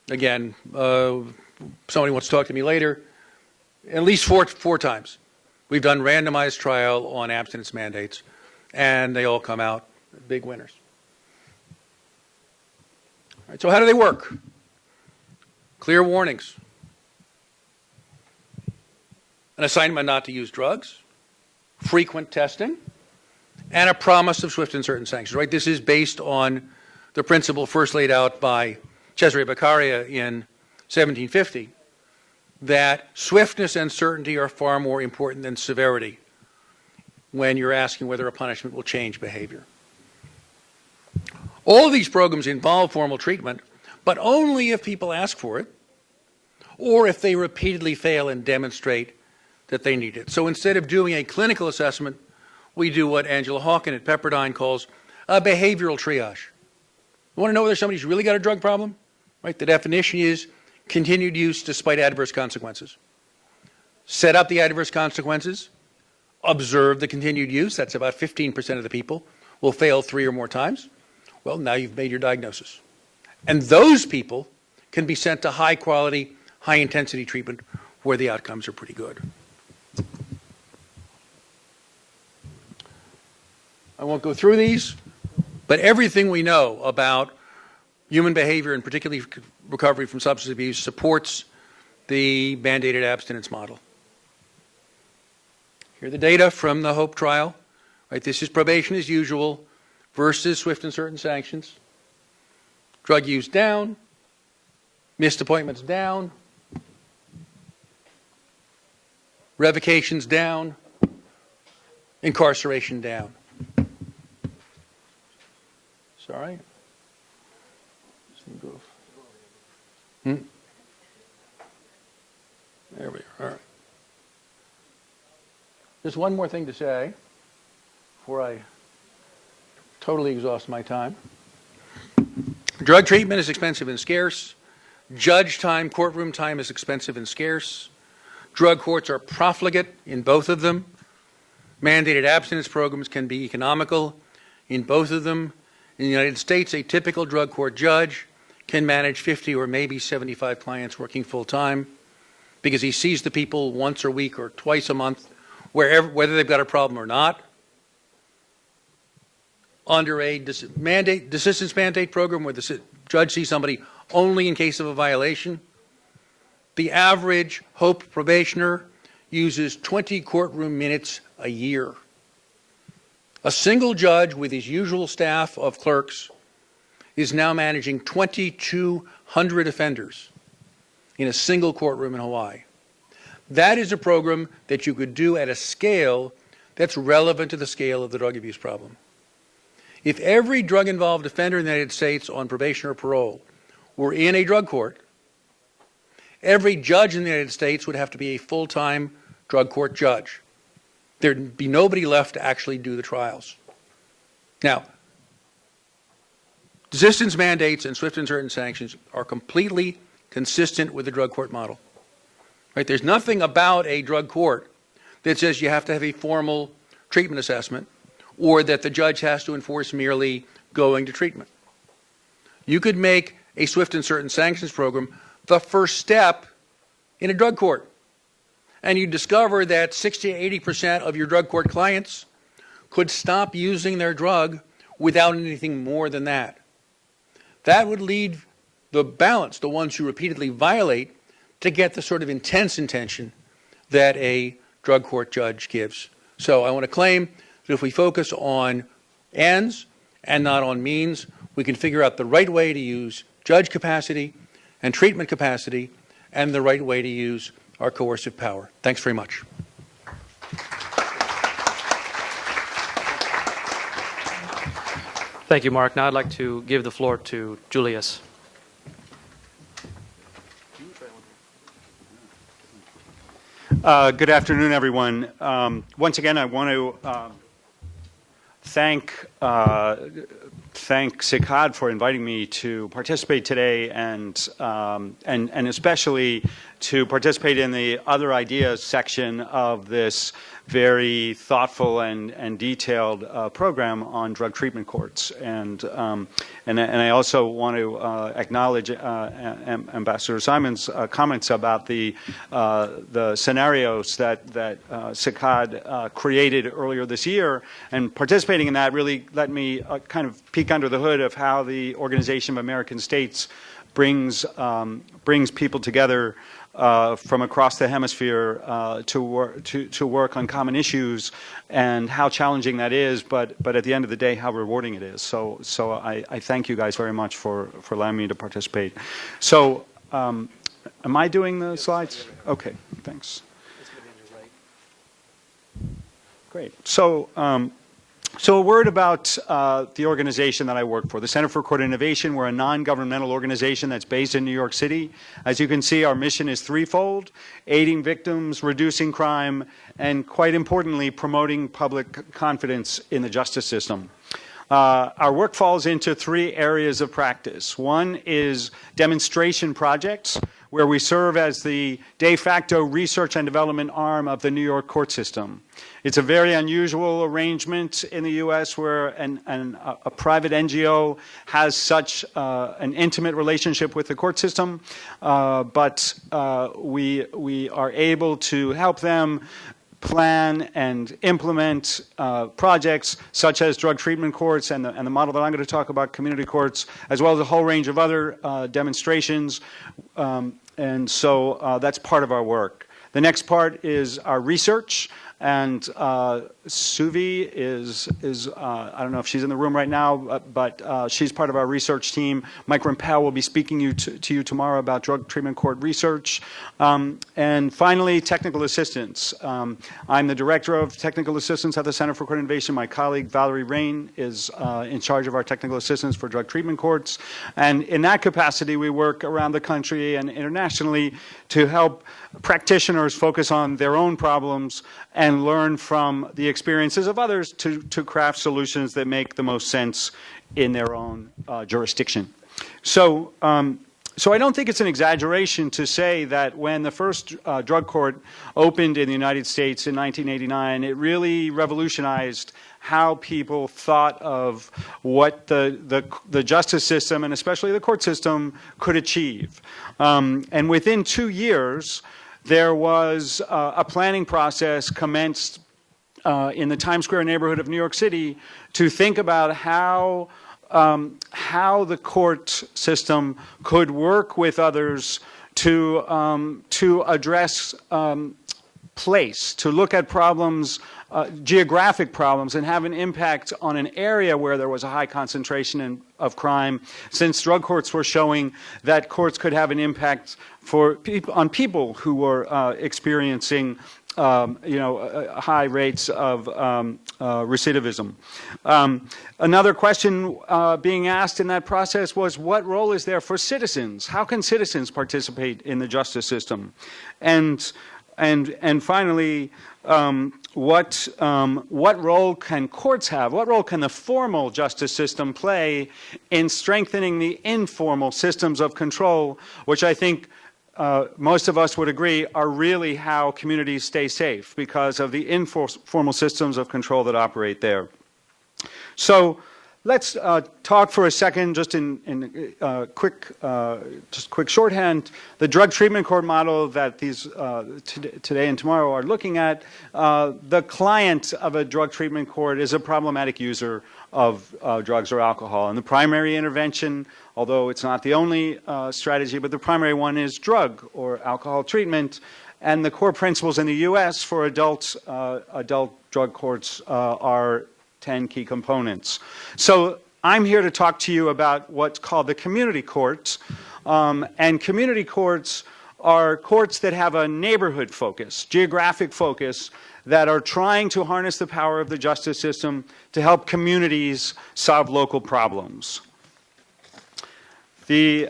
Again, somebody wants to talk to me later. At least four times we've done randomized trial on abstinence mandates, and they all come out big winners. All right, so how do they work? Clear warnings. An assignment not to use drugs, frequent testing, and a promise of swift and certain sanctions. Right? This is based on the principle first laid out by Cesare Beccaria in 1750, that swiftness and certainty are far more important than severity when you're asking whether a punishment will change behavior. All of these programs involve formal treatment, but only if people ask for it, or if they repeatedly fail and demonstrate that they need it. So instead of doing a clinical assessment, we do what Angela Hawken at Pepperdine calls a behavioral triage. You want to know whether somebody's really got a drug problem? Right? The definition is continued use despite adverse consequences. Set up the adverse consequences, observe the continued use. That's about 15% of the people will fail 3 or more times. Well, now you've made your diagnosis. And those people can be sent to high quality, high intensity treatment where the outcomes are pretty good. I won't go through these, but everything we know about human behavior and particularly recovery from substance abuse supports the mandated abstinence model. Here are the data from the HOPE trial. Right, this is probation as usual versus swift and certain sanctions. Drug use down, missed appointments down, revocations down, incarceration down. Sorry. There we are. All right. Just one more thing to say before I totally exhaust my time. Drug treatment is expensive and scarce. Judge time, courtroom time is expensive and scarce. Drug courts are profligate in both of them. Mandated abstinence programs can be economical in both of them. In the United States, a typical drug court judge can manage 50 or maybe 75 clients working full-time because he sees the people once a week or twice a month, whether they've got a problem or not. Under a desistance mandate program where the judge sees somebody only in case of a violation, the average Hope probationer uses 20 courtroom minutes a year. A single judge with his usual staff of clerks is now managing 2,200 offenders in a single courtroom in Hawaii. That is a program that you could do at a scale that's relevant to the scale of the drug abuse problem. If every drug-involved offender in the United States on probation or parole were in a drug court, every judge in the United States would have to be a full-time drug court judge. There'd be nobody left to actually do the trials. Now, desistance mandates and swift and certain sanctions are completely consistent with the drug court model. Right? There's nothing about a drug court that says you have to have a formal treatment assessment or that the judge has to enforce merely going to treatment. You could make a swift and certain sanctions program the first step in a drug court. And you discover that 60 to 80% of your drug court clients could stop using their drug without anything more than that. That would lead the balance, the ones who repeatedly violate, to get the sort of intense intention that a drug court judge gives. So I want to claim that if we focus on ends and not on means, we can figure out the right way to use judge capacity and treatment capacity and the right way to use our coercive power. Thanks very much. Thank you, Mark. Now I'd like to give the floor to Julius. Good afternoon, everyone. Once again, I want to thank SICAD for inviting me to participate today, and especially to participate in the other ideas section of this very thoughtful and detailed program on drug treatment courts. And I also want to acknowledge Ambassador Simon's comments about the scenarios that SICAD created earlier this year, and participating in that really let me kind of peek under the hood of how the Organization of American States brings people together from across the hemisphere to work on common issues, and how challenging that is, but at the end of the day, how rewarding it is. So I thank you guys very much for allowing me to participate. So am I doing the slides? Okay, thanks. Great. So a word about the organization that I work for, the Center for Court Innovation. We're a non-governmental organization that's based in New York City. As you can see, our mission is threefold: aiding victims, reducing crime, and quite importantly, promoting public confidence in the justice system. Our work falls into three areas of practice. One is demonstration projects, where we serve as the de facto research and development arm of the New York court system. It's a very unusual arrangement in the U.S. where a private NGO has such an intimate relationship with the court system, but we are able to help them plan and implement projects such as drug treatment courts and the model that I'm going to talk about, community courts, as well as a whole range of other demonstrations. And so that's part of our work. The next part is our research. And Suvi is I don't know if she's in the room right now, but she's part of our research team. Mike Rimpel will be speaking to you tomorrow about drug treatment court research. And finally, technical assistance. I'm the director of technical assistance at the Center for Court Innovation. My colleague Valerie Rain is in charge of our technical assistance for drug treatment courts. And in that capacity, we work around the country and internationally to help practitioners focus on their own problems and learn from the experiences of others to craft solutions that make the most sense in their own jurisdiction. So I don't think it's an exaggeration to say that when the first drug court opened in the United States in 1989, it really revolutionized how people thought of what the justice system and especially the court system could achieve. And within 2 years, there was a planning process commenced in the Times Square neighborhood of New York City to think about how the court system could work with others to address place, to look at problems, geographic problems, and have an impact on an area where there was a high concentration of crime, since drug courts were showing that courts could have an impact on people who were experiencing high rates of recidivism. Another question being asked in that process was, what role is there for citizens? How can citizens participate in the justice system? And finally, what role can courts have? What role can the formal justice system play in strengthening the informal systems of control, which I think most of us would agree are really how communities stay safe because of the informal systems of control that operate there. So let's talk for a second, just in quick shorthand, the drug treatment court model that these today and tomorrow are looking at. The client of a drug treatment court is a problematic user of drugs or alcohol, and the primary intervention, although it's not the only strategy, but the primary one is drug or alcohol treatment. And the core principles in the U.S. for adult drug courts are 10 key components. So I'm here to talk to you about what's called the community courts. And community courts are courts that have a neighborhood focus, geographic focus, that are trying to harness the power of the justice system to help communities solve local problems. So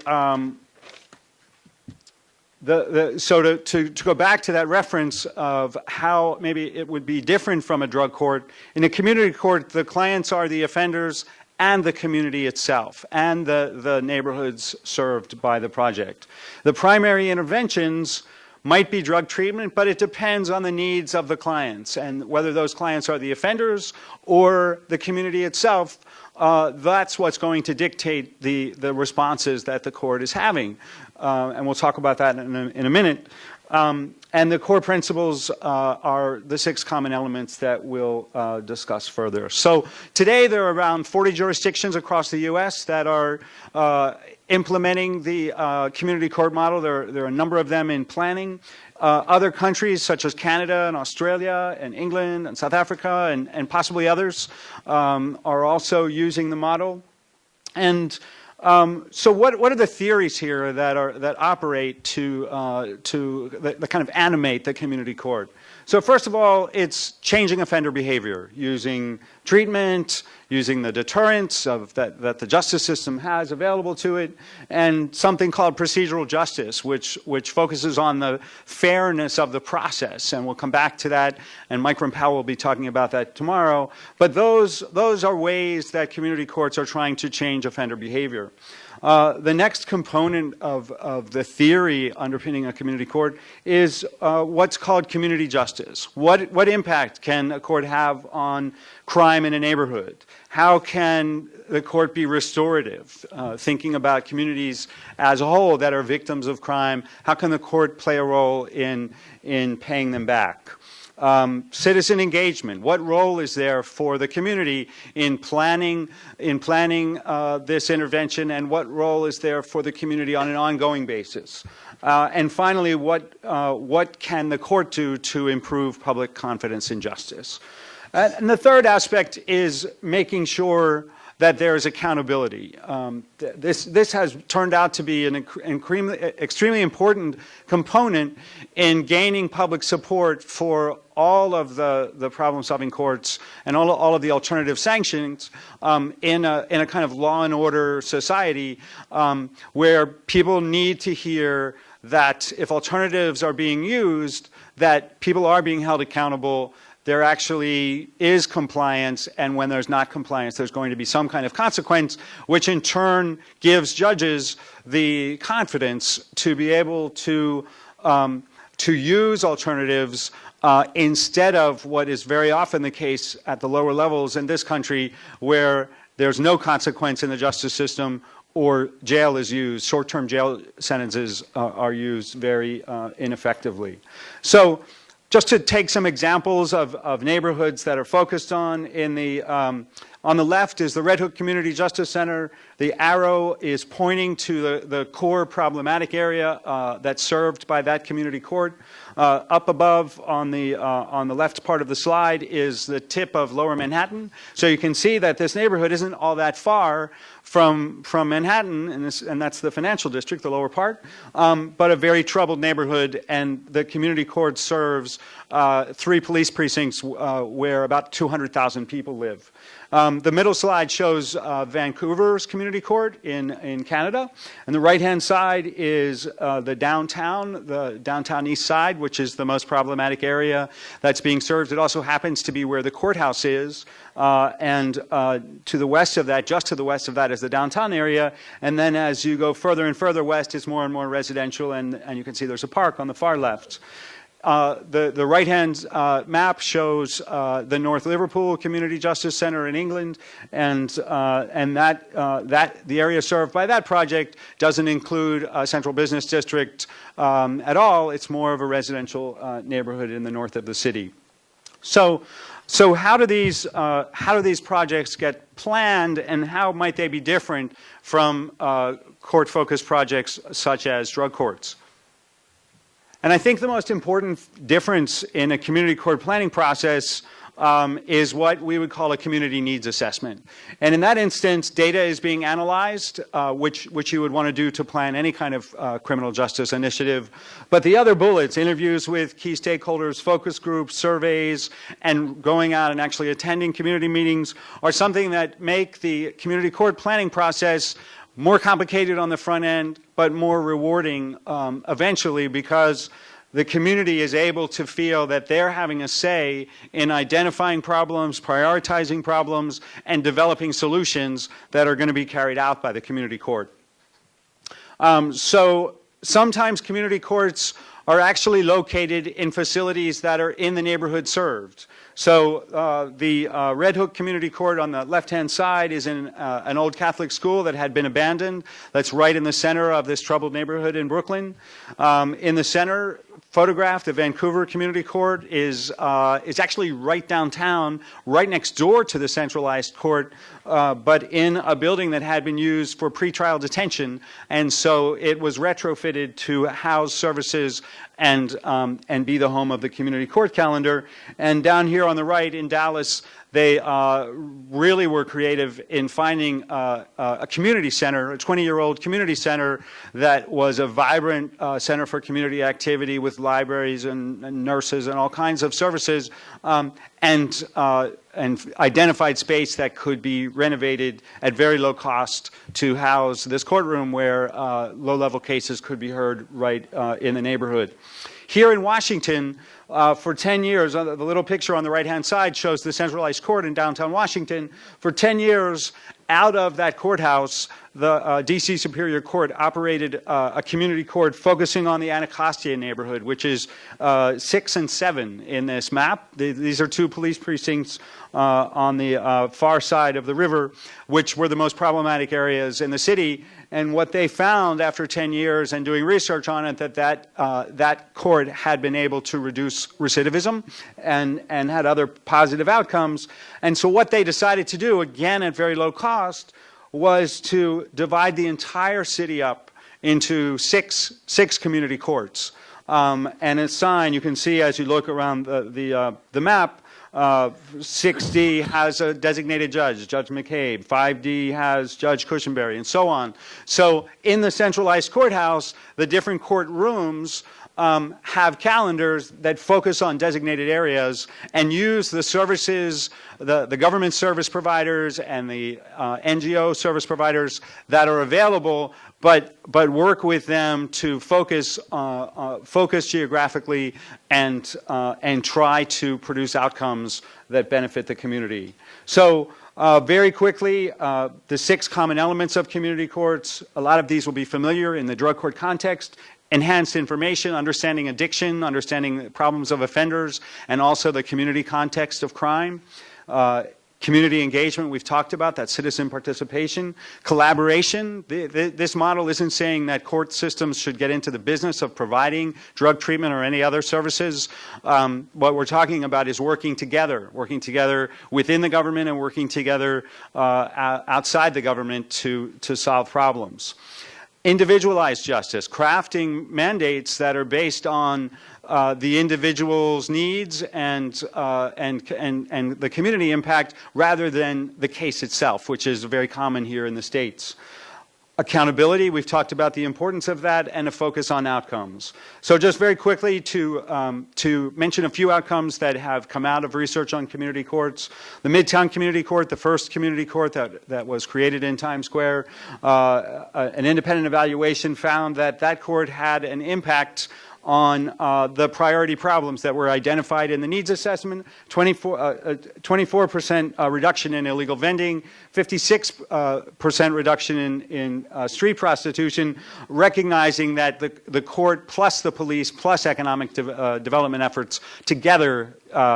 to go back to that reference of how maybe it would be different from a drug court, in a community court, the clients are the offenders and the community itself and the neighborhoods served by the project. The primary interventions might be drug treatment, but it depends on the needs of the clients and whether those clients are the offenders or the community itself. That's what's going to dictate the responses that the court is having. And we'll talk about that in a minute. And the core principles are the 6 common elements that we'll discuss further. So today there are around 40 jurisdictions across the U.S. that are implementing the community court model. There are a number of them in planning. Other countries such as Canada and Australia and England and South Africa and possibly others are also using the model. And so what are the theories here that operate that kind of animate the community court? So first of all, it's changing offender behavior, using treatment, using the deterrence that the justice system has available to it, and something called procedural justice, which focuses on the fairness of the process. And we'll come back to that, and Mike Rimpel will be talking about that tomorrow. But those are ways that community courts are trying to change offender behavior. The next component of the theory underpinning a community court is what's called community justice. What impact can a court have on crime in a neighborhood? How can the court be restorative? Thinking about communities as a whole that are victims of crime, how can the court play a role in paying them back? Citizen engagement. What role is there for the community in planning this intervention, and what role is there for the community on an ongoing basis? And finally, what can the court do to improve public confidence in justice? And the third aspect is making sure that there is accountability. This has turned out to be an extremely important component in gaining public support for all of the problem-solving courts and all of the alternative sanctions in a kind of law and order society where people need to hear that if alternatives are being used, that people are being held accountable. There actually is compliance, and when there's not compliance, there's going to be some kind of consequence, which in turn gives judges the confidence to be able to use alternatives instead of what is very often the case at the lower levels in this country, where there's no consequence in the justice system, or jail is used, short-term jail sentences are used very ineffectively. So, just to take some examples of neighborhoods that are focused on the left is the Red Hook Community Justice Center. The arrow is pointing to the core problematic area that's served by that community court. Up above on the left part of the slide is the tip of Lower Manhattan. So you can see that this neighborhood isn't all that far from Manhattan, and that's the financial district, the lower part, but a very troubled neighborhood, and the community court serves 3 police precincts where about 200,000 people live. The middle slide shows Vancouver's community court in Canada, and the right-hand side is the downtown east side, which is the most problematic area that's being served. It also happens to be where the courthouse is, and to the west of that, just to the west of that, is the downtown area, and then as you go further and further west, it's more and more residential, and you can see there's a park on the far left. The right-hand map shows the North Liverpool Community Justice Center in England, and the area served by that project doesn't include a central business district at all. It's more of a residential neighborhood in the north of the city. So how do these projects get planned, and how might they be different from court-focused projects such as drug courts? And I think the most important difference in a community court planning process is what we would call a community needs assessment. And in that instance, data is being analyzed, which you would want to do to plan any kind of criminal justice initiative. But the other bullets, interviews with key stakeholders, focus groups, surveys, and going out and actually attending community meetings, are something that make the community court planning process more complicated on the front end, but more rewarding eventually, because the community is able to feel that they're having a say in identifying problems, prioritizing problems, and developing solutions that are going to be carried out by the community court. So sometimes community courts are actually located in facilities that are in the neighborhood served. So the Red Hook Community Court on the left-hand side is in an old Catholic school that had been abandoned. That's right in the center of this troubled neighborhood in Brooklyn. In the center, photographed, the Vancouver Community Court is actually right downtown, right next door to the centralized court, but in a building that had been used for pretrial detention, and so it was retrofitted to house services and be the home of the community court calendar. And down here on the right in Dallas, they really were creative in finding a community center, a 20-year-old community center that was a vibrant center for community activity with libraries and nurses and all kinds of services, and identified space that could be renovated at very low cost to house this courtroom where low-level cases could be heard right in the neighborhood. Here in Washington, for 10 years, the little picture on the right-hand side shows the centralized court in downtown Washington. For 10 years, out of that courthouse, the D.C. Superior Court operated a community court focusing on the Anacostia neighborhood, which is 6 and 7 in this map. These are 2 police precincts on the far side of the river, which were the most problematic areas in the city. And what they found after 10 years and doing research on it, that court had been able to reduce recidivism and had other positive outcomes. And so what they decided to do, again at very low cost, was to divide the entire city up into six community courts. And assign, you can see as you look around the map, 6D has a designated judge, Judge McCabe. 5D has Judge Cushenberry, and so on. So in the centralized courthouse, the different courtrooms have calendars that focus on designated areas and use the services, the government service providers and the NGO service providers that are available, but work with them to focus geographically and try to produce outcomes that benefit the community. So very quickly, the 6 common elements of community courts, a lot of these will be familiar in the drug court context. Enhanced information, understanding addiction, understanding problems of offenders, and also the community context of crime. Community engagement, we've talked about, that citizen participation. Collaboration, this model isn't saying that court systems should get into the business of providing drug treatment or any other services. What we're talking about is working together within the government and working together outside the government to solve problems. Individualized justice, crafting mandates that are based on the individual's needs and the community impact rather than the case itself, which is very common here in the States. Accountability, we've talked about the importance of that, and a focus on outcomes. So just very quickly to mention a few outcomes that have come out of research on community courts. The Midtown Community Court, the first community court that was created in Times Square, an independent evaluation found that court had an impact on the priority problems that were identified in the needs assessment, 24% reduction in illegal vending, 56% reduction in street prostitution, recognizing that the court plus the police plus economic development efforts together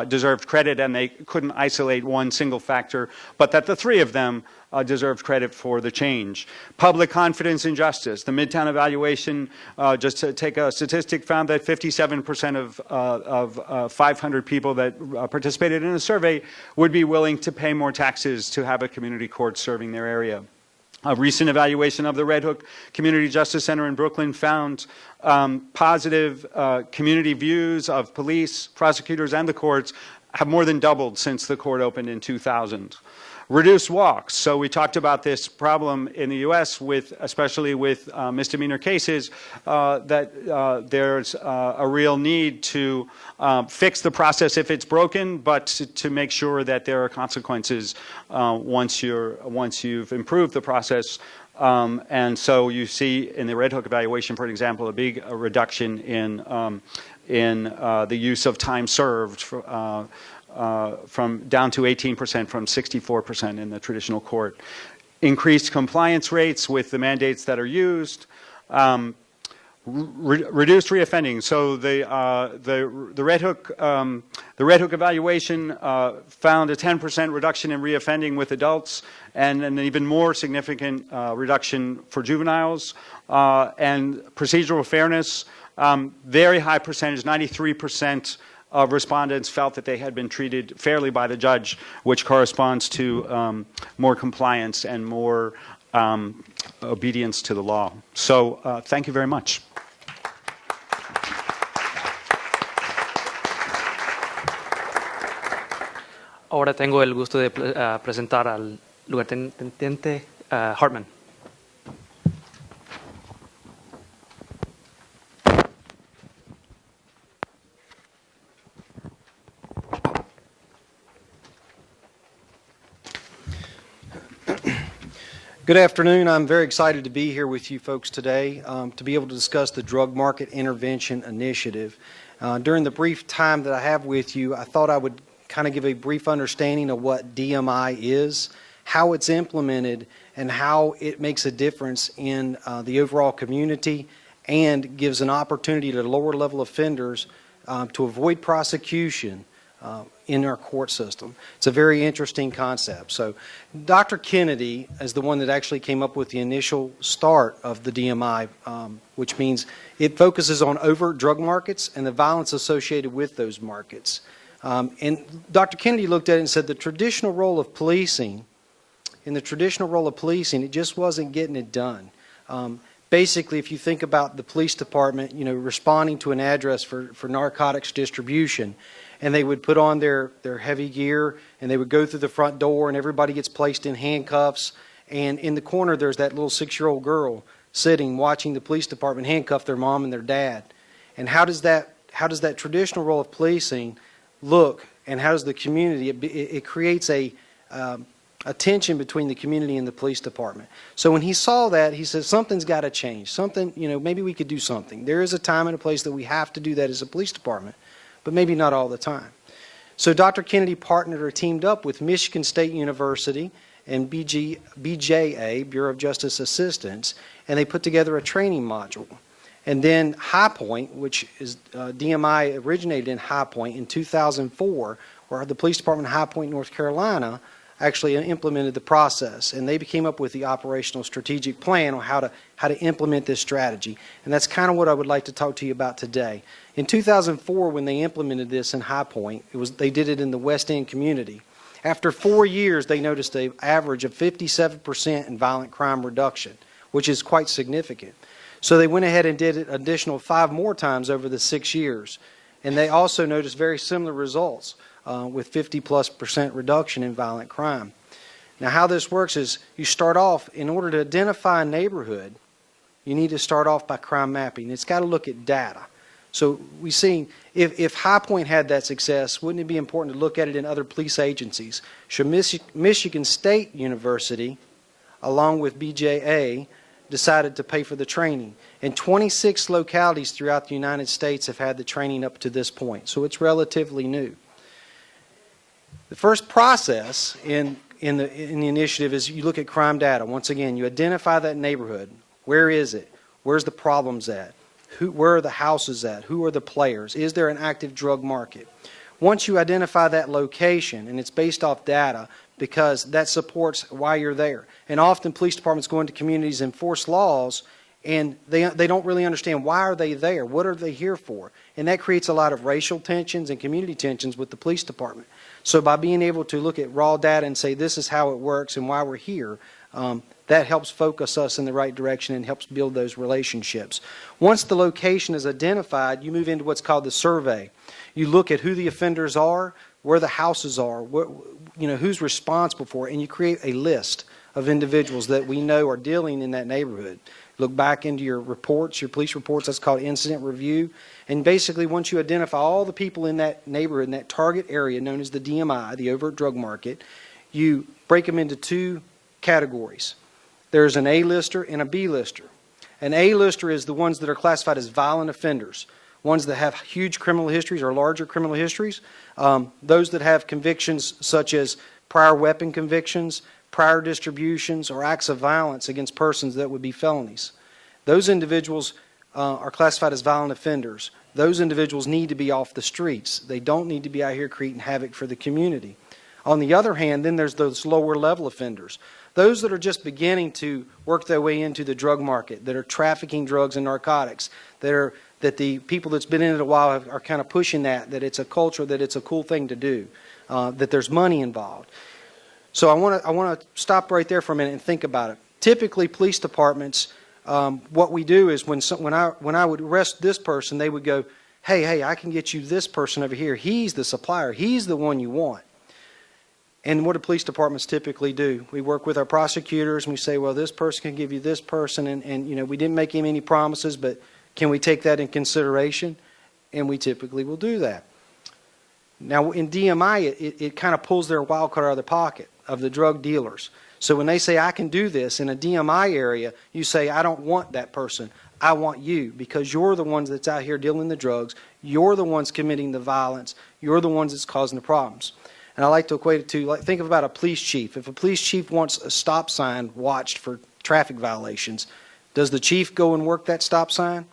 deserved credit, and they couldn't isolate one single factor, but that the 3 of them deserved credit for the change. Public confidence in justice. The Midtown evaluation, just to take a statistic, found that 57% of 500 people that participated in a survey would be willing to pay more taxes to have a community court serving their area. A recent evaluation of the Red Hook Community Justice Center in Brooklyn found positive community views of police, prosecutors, and the courts have more than doubled since the court opened in 2000. Reduce walks. So we talked about this problem in the U.S. especially with misdemeanor cases, that there's a real need to fix the process if it's broken, but to make sure that there are consequences once you've improved the process. And so you see in the Red Hook evaluation, for example, a big reduction in the use of time served from down to 18% from 64% in the traditional court. Increased compliance rates with the mandates that are used. Reduced reoffending. So the Red Hook evaluation found a 10% reduction in reoffending with adults, and an even more significant reduction for juveniles. And procedural fairness, very high percentage, 93% of respondents felt that they had been treated fairly by the judge, which corresponds to more compliance and more obedience to the law. So thank you very much. Ahora tengo el gusto de presentar al lugarteniente Hartman. Good afternoon. I'm very excited to be here with you folks today to be able to discuss the Drug Market Intervention Initiative. During the brief time that I have with you, I thought I would kind of give a brief understanding of what DMI is, how it's implemented, and how it makes a difference in the overall community and gives an opportunity to lower level offenders to avoid prosecution in our court system. It's a very interesting concept. So Dr. Kennedy is the one that actually came up with the initial start of the DMI, which means it focuses on overt drug markets and the violence associated with those markets. And Dr. Kennedy looked at it and said the traditional role of policing, it just wasn't getting it done. Basically, if you think about the police department, responding to an address for narcotics distribution, and they would put on their heavy gear, and they would go through the front door, and everybody gets placed in handcuffs, and in the corner there's that little 6-year-old girl sitting watching the police department handcuff their mom and their dad. And how does that traditional role of policing look, and how does the community, it creates a tension between the community and the police department. So when he saw that, he said, something's got to change. Something, maybe we could do something. There is a time and a place that we have to do that as a police department, but maybe not all the time. So Dr. Kennedy partnered or teamed up with Michigan State University and BJA, Bureau of Justice Assistance, and they put together a training module. And then High Point, which is DMI originated in High Point in 2004, where the police department in High Point, North Carolina, actually implemented the process, and they came up with the operational strategic plan on how to implement this strategy. And that's kind of what I would like to talk to you about today. In 2004, when they implemented this in High Point, they did it in the West End community. After 4 years, they noticed an average of 57% in violent crime reduction, which is quite significant. So they went ahead and did it additional 5 more times over the 6 years. And they also noticed very similar results with 50+% reduction in violent crime. Now how this works is you start off, in order to identify a neighborhood, you need to start off by crime mapping. It's got to look at data. So we see if High Point had that success, wouldn't it be important to look at it in other police agencies? So Michigan State University, along with BJA, decided to pay for the training. And 26 localities throughout the United States have had the training up to this point. So it's relatively new. The first process in the initiative is you look at crime data. Once again, you identify that neighborhood. Where is it? Where's the problems at? Where are the houses at? Who are the players? Is there an active drug market? Once you identify that location, and it's based off data because that supports why you're there. And often police departments go into communities and enforce laws, and they don't really understand why are they there? What are they here for? And that creates a lot of racial tensions and community tensions with the police department. So by being able to look at raw data and say this is how it works and why we're here, that helps focus us in the right direction and helps build those relationships. Once the location is identified, you move into what's called the survey. You look at who the offenders are, where the houses are, who's responsible for it, and you create a list of individuals that we know are dealing in that neighborhood. Look back into your reports, your police reports, that's called incident review. And basically, once you identify all the people in that neighborhood, in that target area known as the DMI, the overt drug market, you break them into 2 categories. There's an A-lister and a B-lister. An A-lister is the ones that are classified as violent offenders, ones that have huge criminal histories or larger criminal histories, those that have convictions such as prior weapon convictions, prior distributions, or acts of violence against persons that would be felonies. Those individuals are classified as violent offenders. Those individuals need to be off the streets. They don't need to be out here creating havoc for the community. On the other hand, then there's those lower level offenders. Those that are just beginning to work their way into the drug market, that are trafficking drugs and narcotics, that the people that's been in it a while are kind of pushing that it's a culture, that it's a cool thing to do, that there's money involved. So I want to stop right there for a minute and think about it. Typically, police departments, what we do is when I would arrest this person, they would go, hey, I can get you this person over here. He's the supplier. He's the one you want. And what do police departments typically do? We work with our prosecutors and we say, well, this person can give you this person, and we didn't make him any promises, but can we take that in consideration? And we typically will do that. Now, in DMI, it kind of pulls their wild card out of their pocket of the drug dealers. So when they say, I can do this in a DMI area, you say, I don't want that person. I want you, because you're the ones that's out here dealing the drugs. You're the ones committing the violence. You're the ones that's causing the problems. And I like to equate it to, think about a police chief. If a police chief wants a stop sign watched for traffic violations, does the chief go and work that stop sign?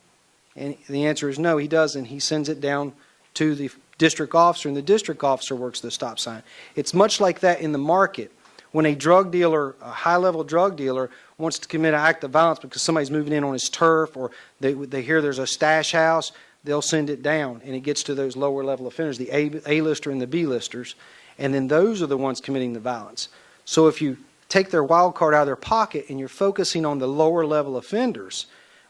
And the answer is no, he doesn't. He sends it down to the district officer, and the district officer works the stop sign. It's much like that in the market. When a drug dealer, a high-level drug dealer, wants to commit an act of violence because somebody's moving in on his turf, or they hear there's a stash house, they'll send it down, and it gets to those lower-level offenders, the A-lister and the B-listers, and then those are the ones committing the violence. So if you take their wild card out of their pocket and you're focusing on the lower-level offenders,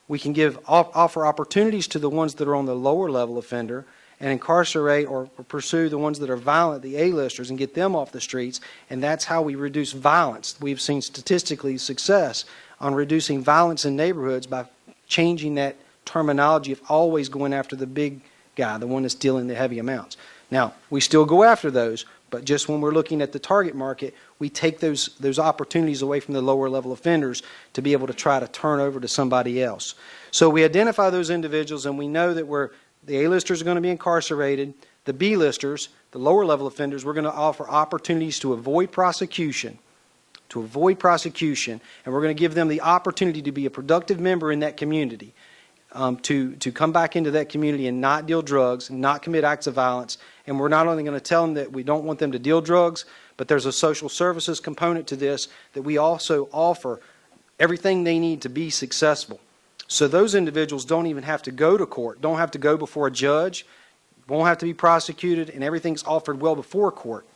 we can offer opportunities to the ones that are on the lower-level offender and incarcerate or pursue the ones that are violent, the A-listers, and get them off the streets, and that's how we reduce violence. We've seen statistically success on reducing violence in neighborhoods by changing that terminology of always going after the big guy, the one that's dealing the heavy amounts. Now, we still go after those, but just when we're looking at the target market, we take those opportunities away from the lower-level offenders to be able to try to turn over to somebody else. So we identify those individuals, and we know that the A-listers are going to be incarcerated. The B-listers, the lower-level offenders, we're going to offer opportunities to avoid prosecution, and we're going to give them the opportunity to be a productive member in that community, to come back into that community and not deal drugs, not commit acts of violence. And we're not only going to tell them that we don't want them to deal drugs, but there's a social services component to this that we also offer everything they need to be successful. So those individuals don't even have to go to court, don't have to go before a judge, won't have to be prosecuted, and everything's offered well before court.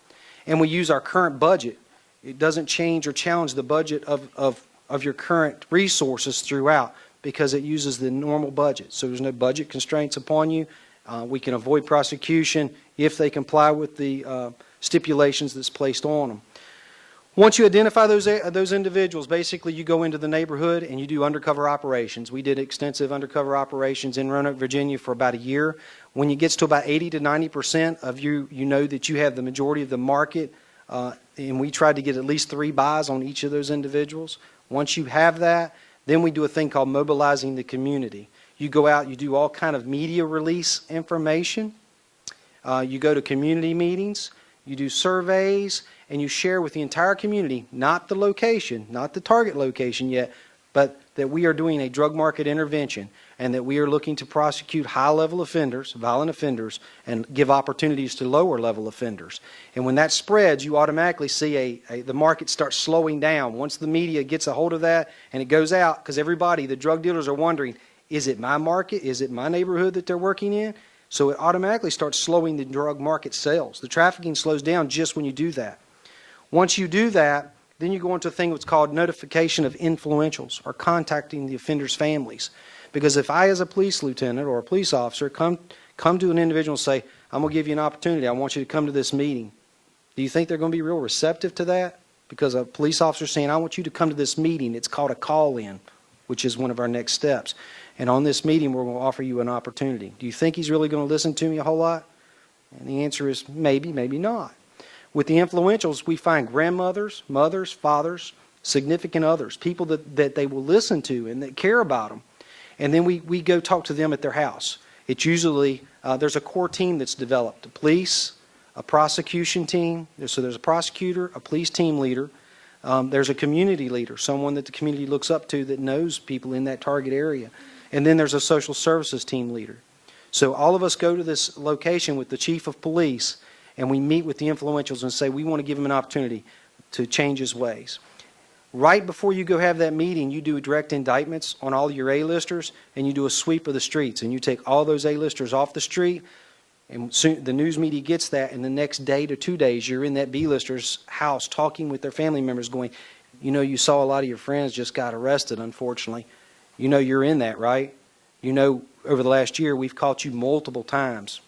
And we use our current budget. It doesn't change or challenge the budget of your current resources throughout, because it uses the normal budget. So there's no budget constraints upon you. We can avoid prosecution if they comply with the stipulations that's placed on them. Once you identify those individuals, basically you go into the neighborhood and you do undercover operations. We did extensive undercover operations in Roanoke, Virginia for about a year. When it gets to about 80 to 90% of you know that you have the majority of the market, and we tried to get at least 3 buys on each of those individuals. Once you have that, then we do a thing called mobilizing the community. You go out, you do all kind of media release information. You go to community meetings, you do surveys, and you share with the entire community, not the location, not the target location yet, but that we are doing a drug market intervention and that we are looking to prosecute high-level offenders, violent offenders, and give opportunities to lower-level offenders. And when that spreads, you automatically see the market starts slowing down. Once the media gets a hold of that and it goes out, because everybody, the drug dealers are wondering, is it my market? Is it my neighborhood that they're working in? So it automatically starts slowing the drug market sales. The trafficking slows down just when you do that. Once you do that, then you go into a thing that's called notification of influentials, or contacting the offenders' families. Because if I, as a police lieutenant or a police officer, come to an individual and say, I'm going to give you an opportunity, I want you to come to this meeting, do you think they're going to be real receptive to that? Because a police officer is saying, I want you to come to this meeting. It's called a call-in, which is one of our next steps. And on this meeting, we're going to offer you an opportunity. Do you think he's really going to listen to me a whole lot? And the answer is maybe, maybe not. With the influentials, we find grandmothers, mothers, fathers, significant others, people that they will listen to and that care about them. And then we go talk to them at their house. It's usually, there's a core team that's developed, a police, a prosecution team. So there's a prosecutor, a police team leader. There's a community leader, someone that the community looks up to that knows people in that target area. And then there's a social services team leader. So all of us go to this location with the chief of police, and we meet with the influentials and say, we want to give him an opportunity to change his ways. Right before you go have that meeting, you do direct indictments on all your A-listers, and you do a sweep of the streets, and you take all those A-listers off the street, and soon the news media gets that, and the next day to 2 days, you're in that B-lister's house talking with their family members going, you know, you saw a lot of your friends just got arrested, unfortunately. You know you're in that, right? You know over the last year we've caught you multiple times.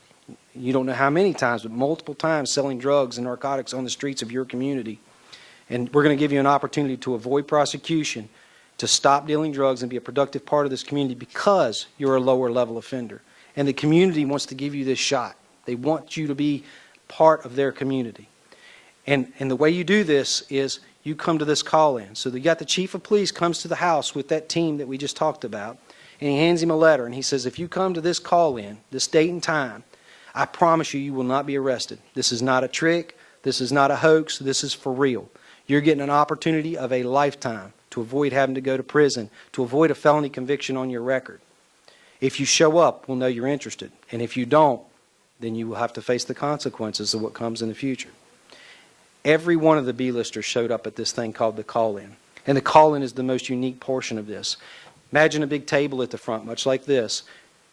You don't know how many times, but multiple times selling drugs and narcotics on the streets of your community. And we're going to give you an opportunity to avoid prosecution, to stop dealing drugs and be a productive part of this community because you're a lower level offender. And the community wants to give you this shot. They want you to be part of their community. And the way you do this is you come to this call-in. So you got the chief of police comes to the house with that team that we just talked about, and he hands him a letter, and he says, if you come to this call-in, this date and time, I promise you, you will not be arrested. This is not a trick. This is not a hoax. This is for real. You're getting an opportunity of a lifetime to avoid having to go to prison, to avoid a felony conviction on your record. If you show up, we'll know you're interested. And if you don't, then you will have to face the consequences of what comes in the future. Every one of the B-listers showed up at this thing called the call-in. And the call-in is the most unique portion of this. Imagine a big table at the front, much like this.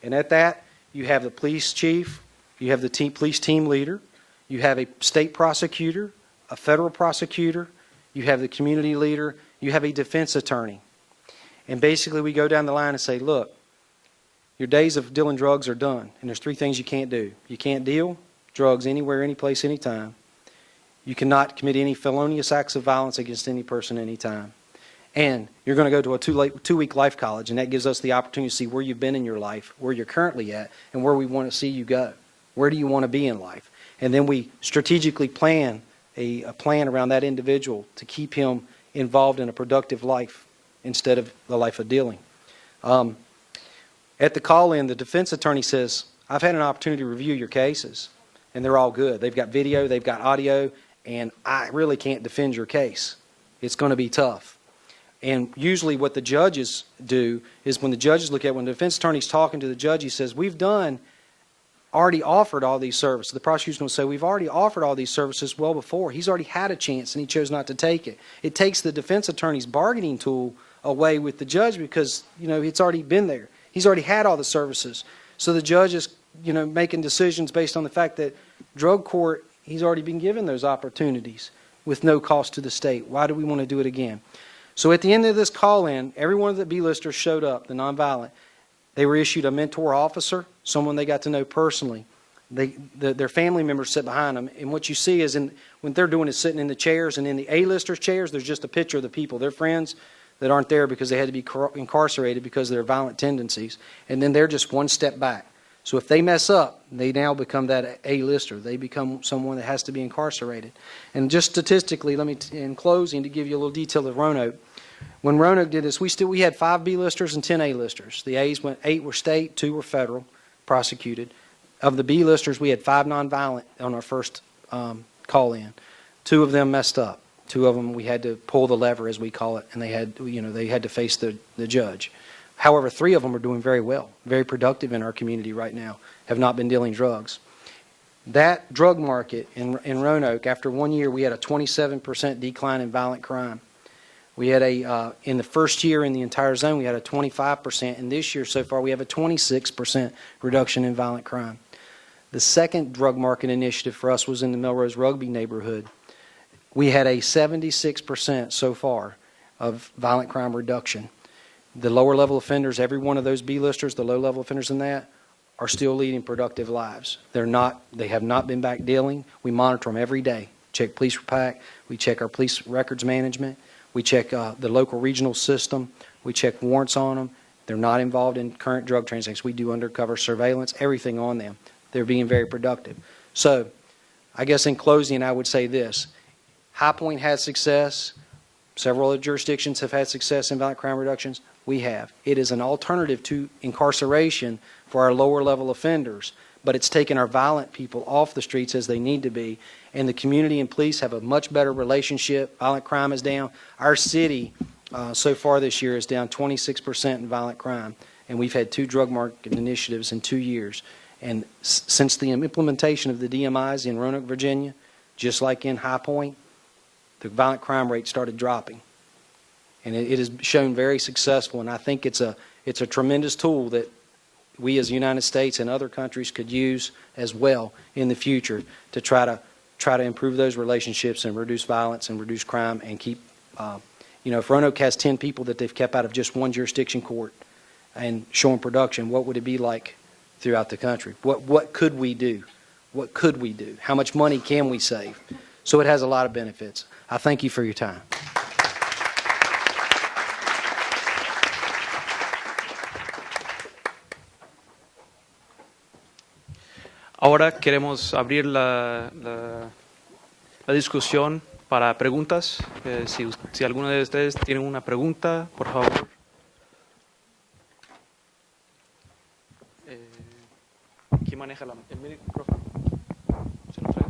And at that, you have the police chief, you have the police team leader, you have a state prosecutor, a federal prosecutor, you have the community leader, you have a defense attorney. And basically we go down the line and say, look, your days of dealing drugs are done. And there's three things you can't do. You can't deal drugs anywhere, any place, anytime. You cannot commit any felonious acts of violence against any person anytime. And you're going to go to a two-week life college, and that gives us the opportunity to see where you've been in your life, where you're currently at, and where we want to see you go. Where do you want to be in life? And then we strategically plan a plan around that individual to keep him involved in a productive life instead of the life of dealing. At the call-in, the defense attorney says, I've had an opportunity to review your cases, and they're all good. They've got video, they've got audio, and I really can't defend your case. It's going to be tough. And usually what the judges do is when the judges look at, when the defense attorney's talking to the judge, he says, we've already offered all these services. The prosecution will say, we've already offered all these services well before. He's already had a chance and he chose not to take it. It takes the defense attorney's bargaining tool away with the judge because, it's already been there. He's already had all the services. So the judge is, making decisions based on the fact that drug court, he's already been given those opportunities with no cost to the state. Why do we want to do it again? So at the end of this call-in, every one of the B-listers showed up, the nonviolent. They were issued a mentor officer, someone they got to know personally. Their family members sit behind them. And what you see is when they're doing is sitting in the chairs, and in the A-listers' chairs, there's just a picture of the people. They're friends that aren't there because they had to be incarcerated because of their violent tendencies. And then they're just one step back. So if they mess up, they now become that A-lister. They become someone that has to be incarcerated. And just statistically, in closing, to give you a little detail of Roanoke, when Roanoke did this, we had 5 B-listers and 10 A-listers. The A's 8 were state, 2 were federal, prosecuted. Of the B-listers, we had 5 nonviolent on our first call-in. 2 of them messed up. 2 of them we had to pull the lever, as we call it, and they had to face the judge. However, 3 of them are doing very well, very productive in our community right now, have not been dealing drugs. That drug market in Roanoke, after 1 year, we had a 27% decline in violent crime. We had in the first year in the entire zone, we had a 25%, and this year so far we have a 26% reduction in violent crime. The second drug market initiative for us was in the Melrose Rugby neighborhood. We had a 76% so far of violent crime reduction. The lower level offenders, every one of those B-listers, the low level offenders in that, are still leading productive lives. They have not been back dealing. We monitor them every day. Check police pack, we check our police records management. We check the local regional system. We check warrants on them. They're not involved in current drug transactions. We do undercover surveillance, everything on them. They're being very productive. So I guess in closing, I would say this. High Point had success. Several other jurisdictions have had success in violent crime reductions. We have. It is an alternative to incarceration for our lower level offenders, but it's taken our violent people off the streets as they need to be, and the community and police have a much better relationship. Violent crime is down. Our city so far this year is down 26% in violent crime, and we've had 2 drug market initiatives in 2 years. And since the implementation of the DMIs in Roanoke, Virginia, just like in High Point, the violent crime rate started dropping. And it has shown very successful, and I think it's a tremendous tool that we as the United States and other countries could use as well in the future to try to improve those relationships and reduce violence and reduce crime and keep, if Roanoke has 10 people that they've kept out of just one jurisdiction court and showing production, what would it be like throughout the country? What could we do? What could we do? How much money can we save? So it has a lot of benefits. I thank you for your time. Ahora queremos abrir la discusión para preguntas. Si alguno de ustedes tiene una pregunta, por favor. ¿Quién maneja el micrófono? ¿Se lo trae?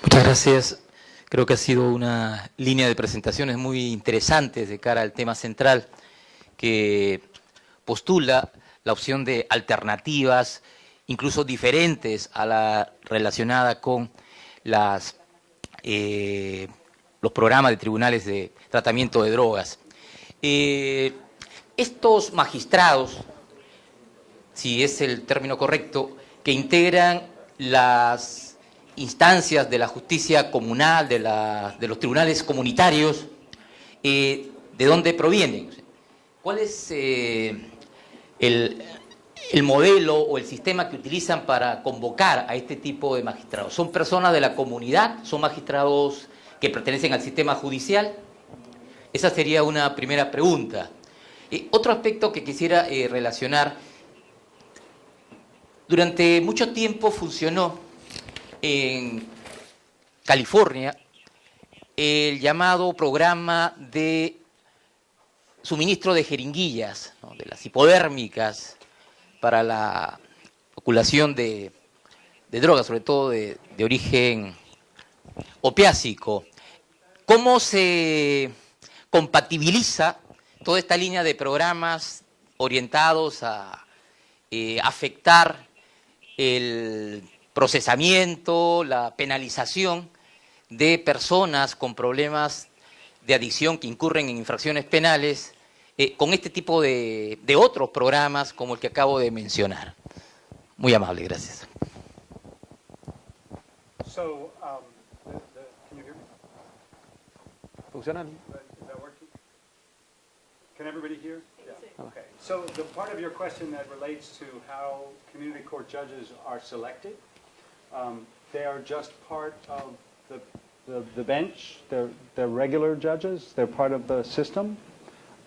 Muchas gracias. Creo que ha sido una línea de presentaciones muy interesantes de cara al tema central que postula la opción de alternativas, incluso diferentes a la relacionada con los programas de tribunales de tratamiento de drogas. Estos magistrados, si es el término correcto, que integran las instancias de la justicia comunal, de los tribunales comunitarios, ¿de dónde provienen? ¿Cuál es el modelo o el sistema que utilizan para convocar a este tipo de magistrados? ¿Son personas de la comunidad? ¿Son magistrados que pertenecen al sistema judicial? Esa sería una primera pregunta. Otro aspecto que quisiera relacionar, durante mucho tiempo funcionó en California el llamado programa de suministro de jeringuillas, ¿no?, de las hipodérmicas para la inoculación de drogas, sobre todo de origen opiácico. ¿Cómo se compatibiliza toda esta línea de programas orientados a afectar el procesamiento, la penalización de personas con problemas de adicción que incurren en infracciones penales con este tipo de otros programas como el que acabo de mencionar? Muy amable, gracias. So, can you hear me? ¿Funciona? Is that working? Can everybody hear? Yeah. Okay. So the part of your question that relates to how community court judges are selected, they are just part of the bench. They're regular judges. They're part of the system.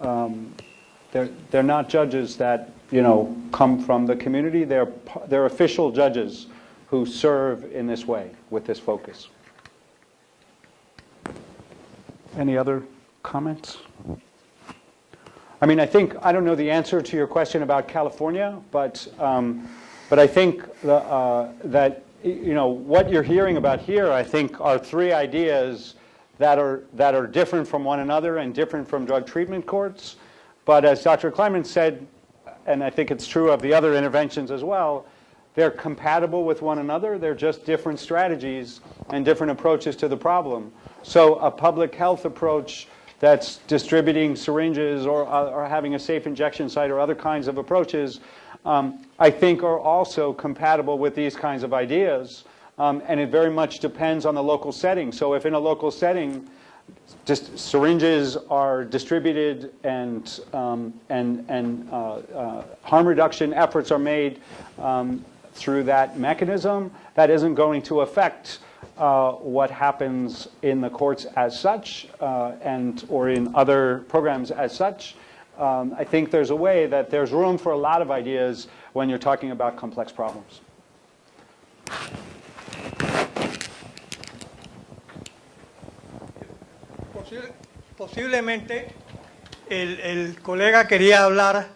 They're not judges that, you know, come from the community. They're official judges who serve in this way with this focus. Any other comments? I mean, I don't know the answer to your question about California, but I think that, you know, what you're hearing about here, I think, are three ideas that are different from one another and different from drug treatment courts. But as Dr. Kleiman said, and I think it's true of the other interventions as well, they're compatible with one another. They're just different strategies and different approaches to the problem. So a public health approach that's distributing syringes or having a safe injection site or other kinds of approaches, I think are also compatible with these kinds of ideas. And it very much depends on the local setting. So if in a local setting, just syringes are distributed and harm reduction efforts are made through that mechanism, that isn't going to affect what happens in the courts as such or in other programs as such. I think there's a way that there's room for a lot of ideas when you're talking about complex problems. Posiblemente el colega quería hablar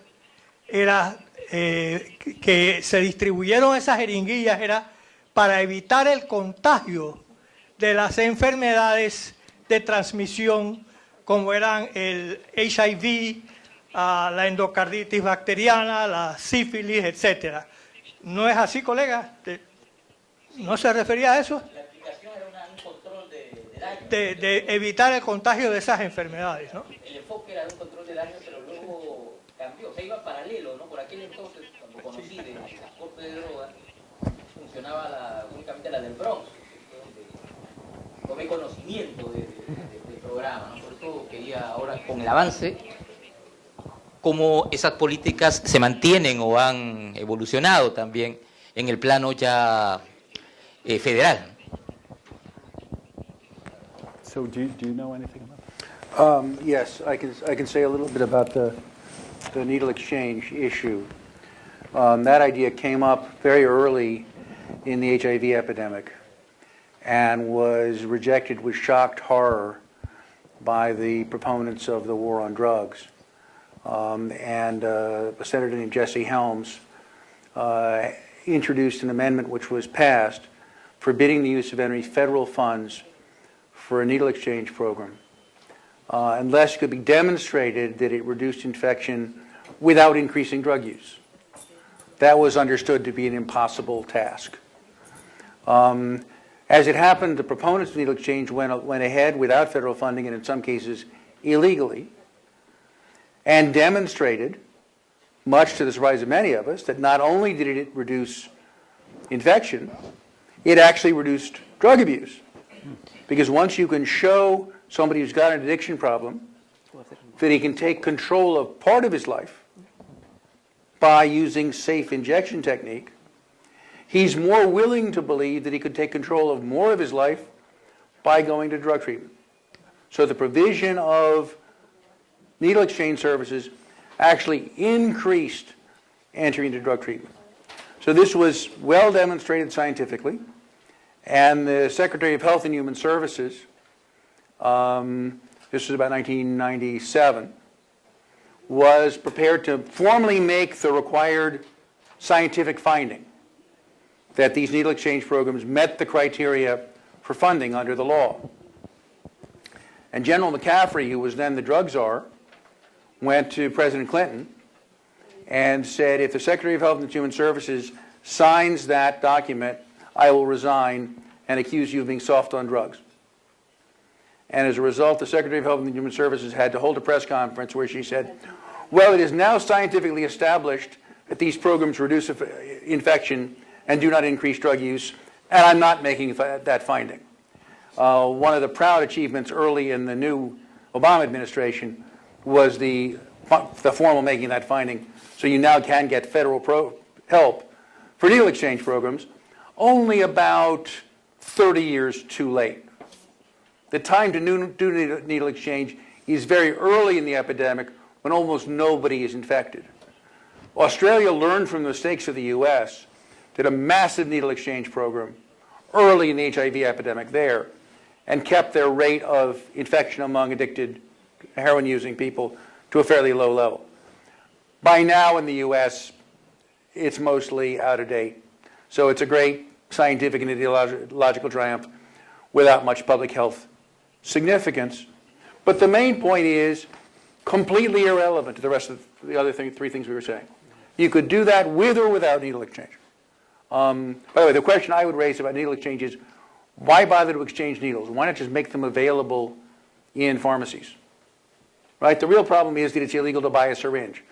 era que se distribuyeron esas jeringuillas era para evitar el contagio de las enfermedades de transmisión como eran el HIV, la endocarditis bacteriana, la sífilis, etcétera. ¿No es así, colega? ¿No se refería a eso? La aplicación era un control de daño. De evitar el contagio de esas enfermedades, ¿no? El enfoque era de un control de daño, pero luego cambió. O sea, iba paralelo, ¿no? Por aquel entonces, cuando conocí de transporte de drogas, funcionaba únicamente la del Bronx, donde tomé conocimiento del programa, ¿no? Por eso quería ahora, con el avance, cómo esas políticas se mantienen o han evolucionado también en el plano ya federal. So do you know anything about that? Yes, I can say a little bit about the needle exchange issue. That idea came up very early in the HIV epidemic and was rejected with shocked horror by the proponents of the war on drugs. A senator named Jesse Helms introduced an amendment which was passed forbidding the use of any federal funds for a needle exchange program unless it could be demonstrated that it reduced infection without increasing drug use. That was understood to be an impossible task. As it happened, the proponents of needle exchange went ahead without federal funding and in some cases illegally and demonstrated, much to the surprise of many of us, that not only did it reduce infection, it actually reduced drug abuse. Because once you can show somebody who's got an addiction problem that he can take control of part of his life by using safe injection technique, he's more willing to believe that he could take control of more of his life by going to drug treatment. So the provision of needle exchange services actually increased entry into drug treatment. So this was well demonstrated scientifically, and the Secretary of Health and Human Services, this was about 1997, was prepared to formally make the required scientific finding that these needle exchange programs met the criteria for funding under the law. And General McCaffrey, who was then the drug czar, went to President Clinton and said, if the Secretary of Health and Human Services signs that document, I will resign and accuse you of being soft on drugs. And as a result, the Secretary of Health and Human Services had to hold a press conference where she said, well, it is now scientifically established that these programs reduce infection and do not increase drug use, and I'm not making that finding. One of the proud achievements early in the new Obama administration was the formal making of that finding, so you now can get federal help for needle exchange programs, only about 30 years too late. The time to do needle exchange is very early in the epidemic when almost nobody is infected. Australia learned from the mistakes of the US, did a massive needle exchange program early in the HIV epidemic there, and kept their rate of infection among addicted heroin-using people to a fairly low level. By now in the US, it's mostly out of date. So it's a great scientific and ideological triumph without much public health significance. But the main point is completely irrelevant to the rest of the other three things we were saying. You could do that with or without needle exchange. By the way, the question I would raise about needle exchange is, why bother to exchange needles? Why not just make them available in pharmacies? Right? The real problem is that it's illegal to buy a syringe.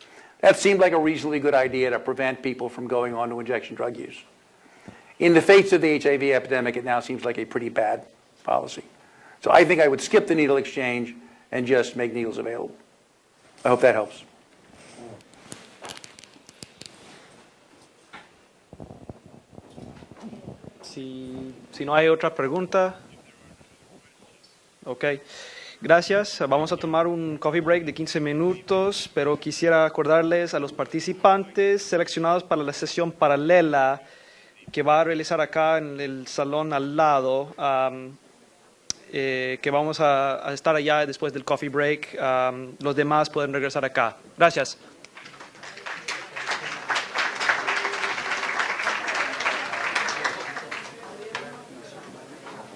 That seemed like a reasonably good idea to prevent people from going on to injection drug use. In the face of the HIV epidemic, it now seems like a pretty bad policy. So I think I would skip the needle exchange and just make needles available. I hope that helps. Si no hay otra pregunta. Ok. Gracias. Vamos a tomar un coffee break de 15 minutos, pero quisiera acordarles a los participantes seleccionados para la sesión paralela que va a realizar acá en el salón al lado, que vamos a estar allá después del coffee break. Los demás pueden regresar acá. Gracias.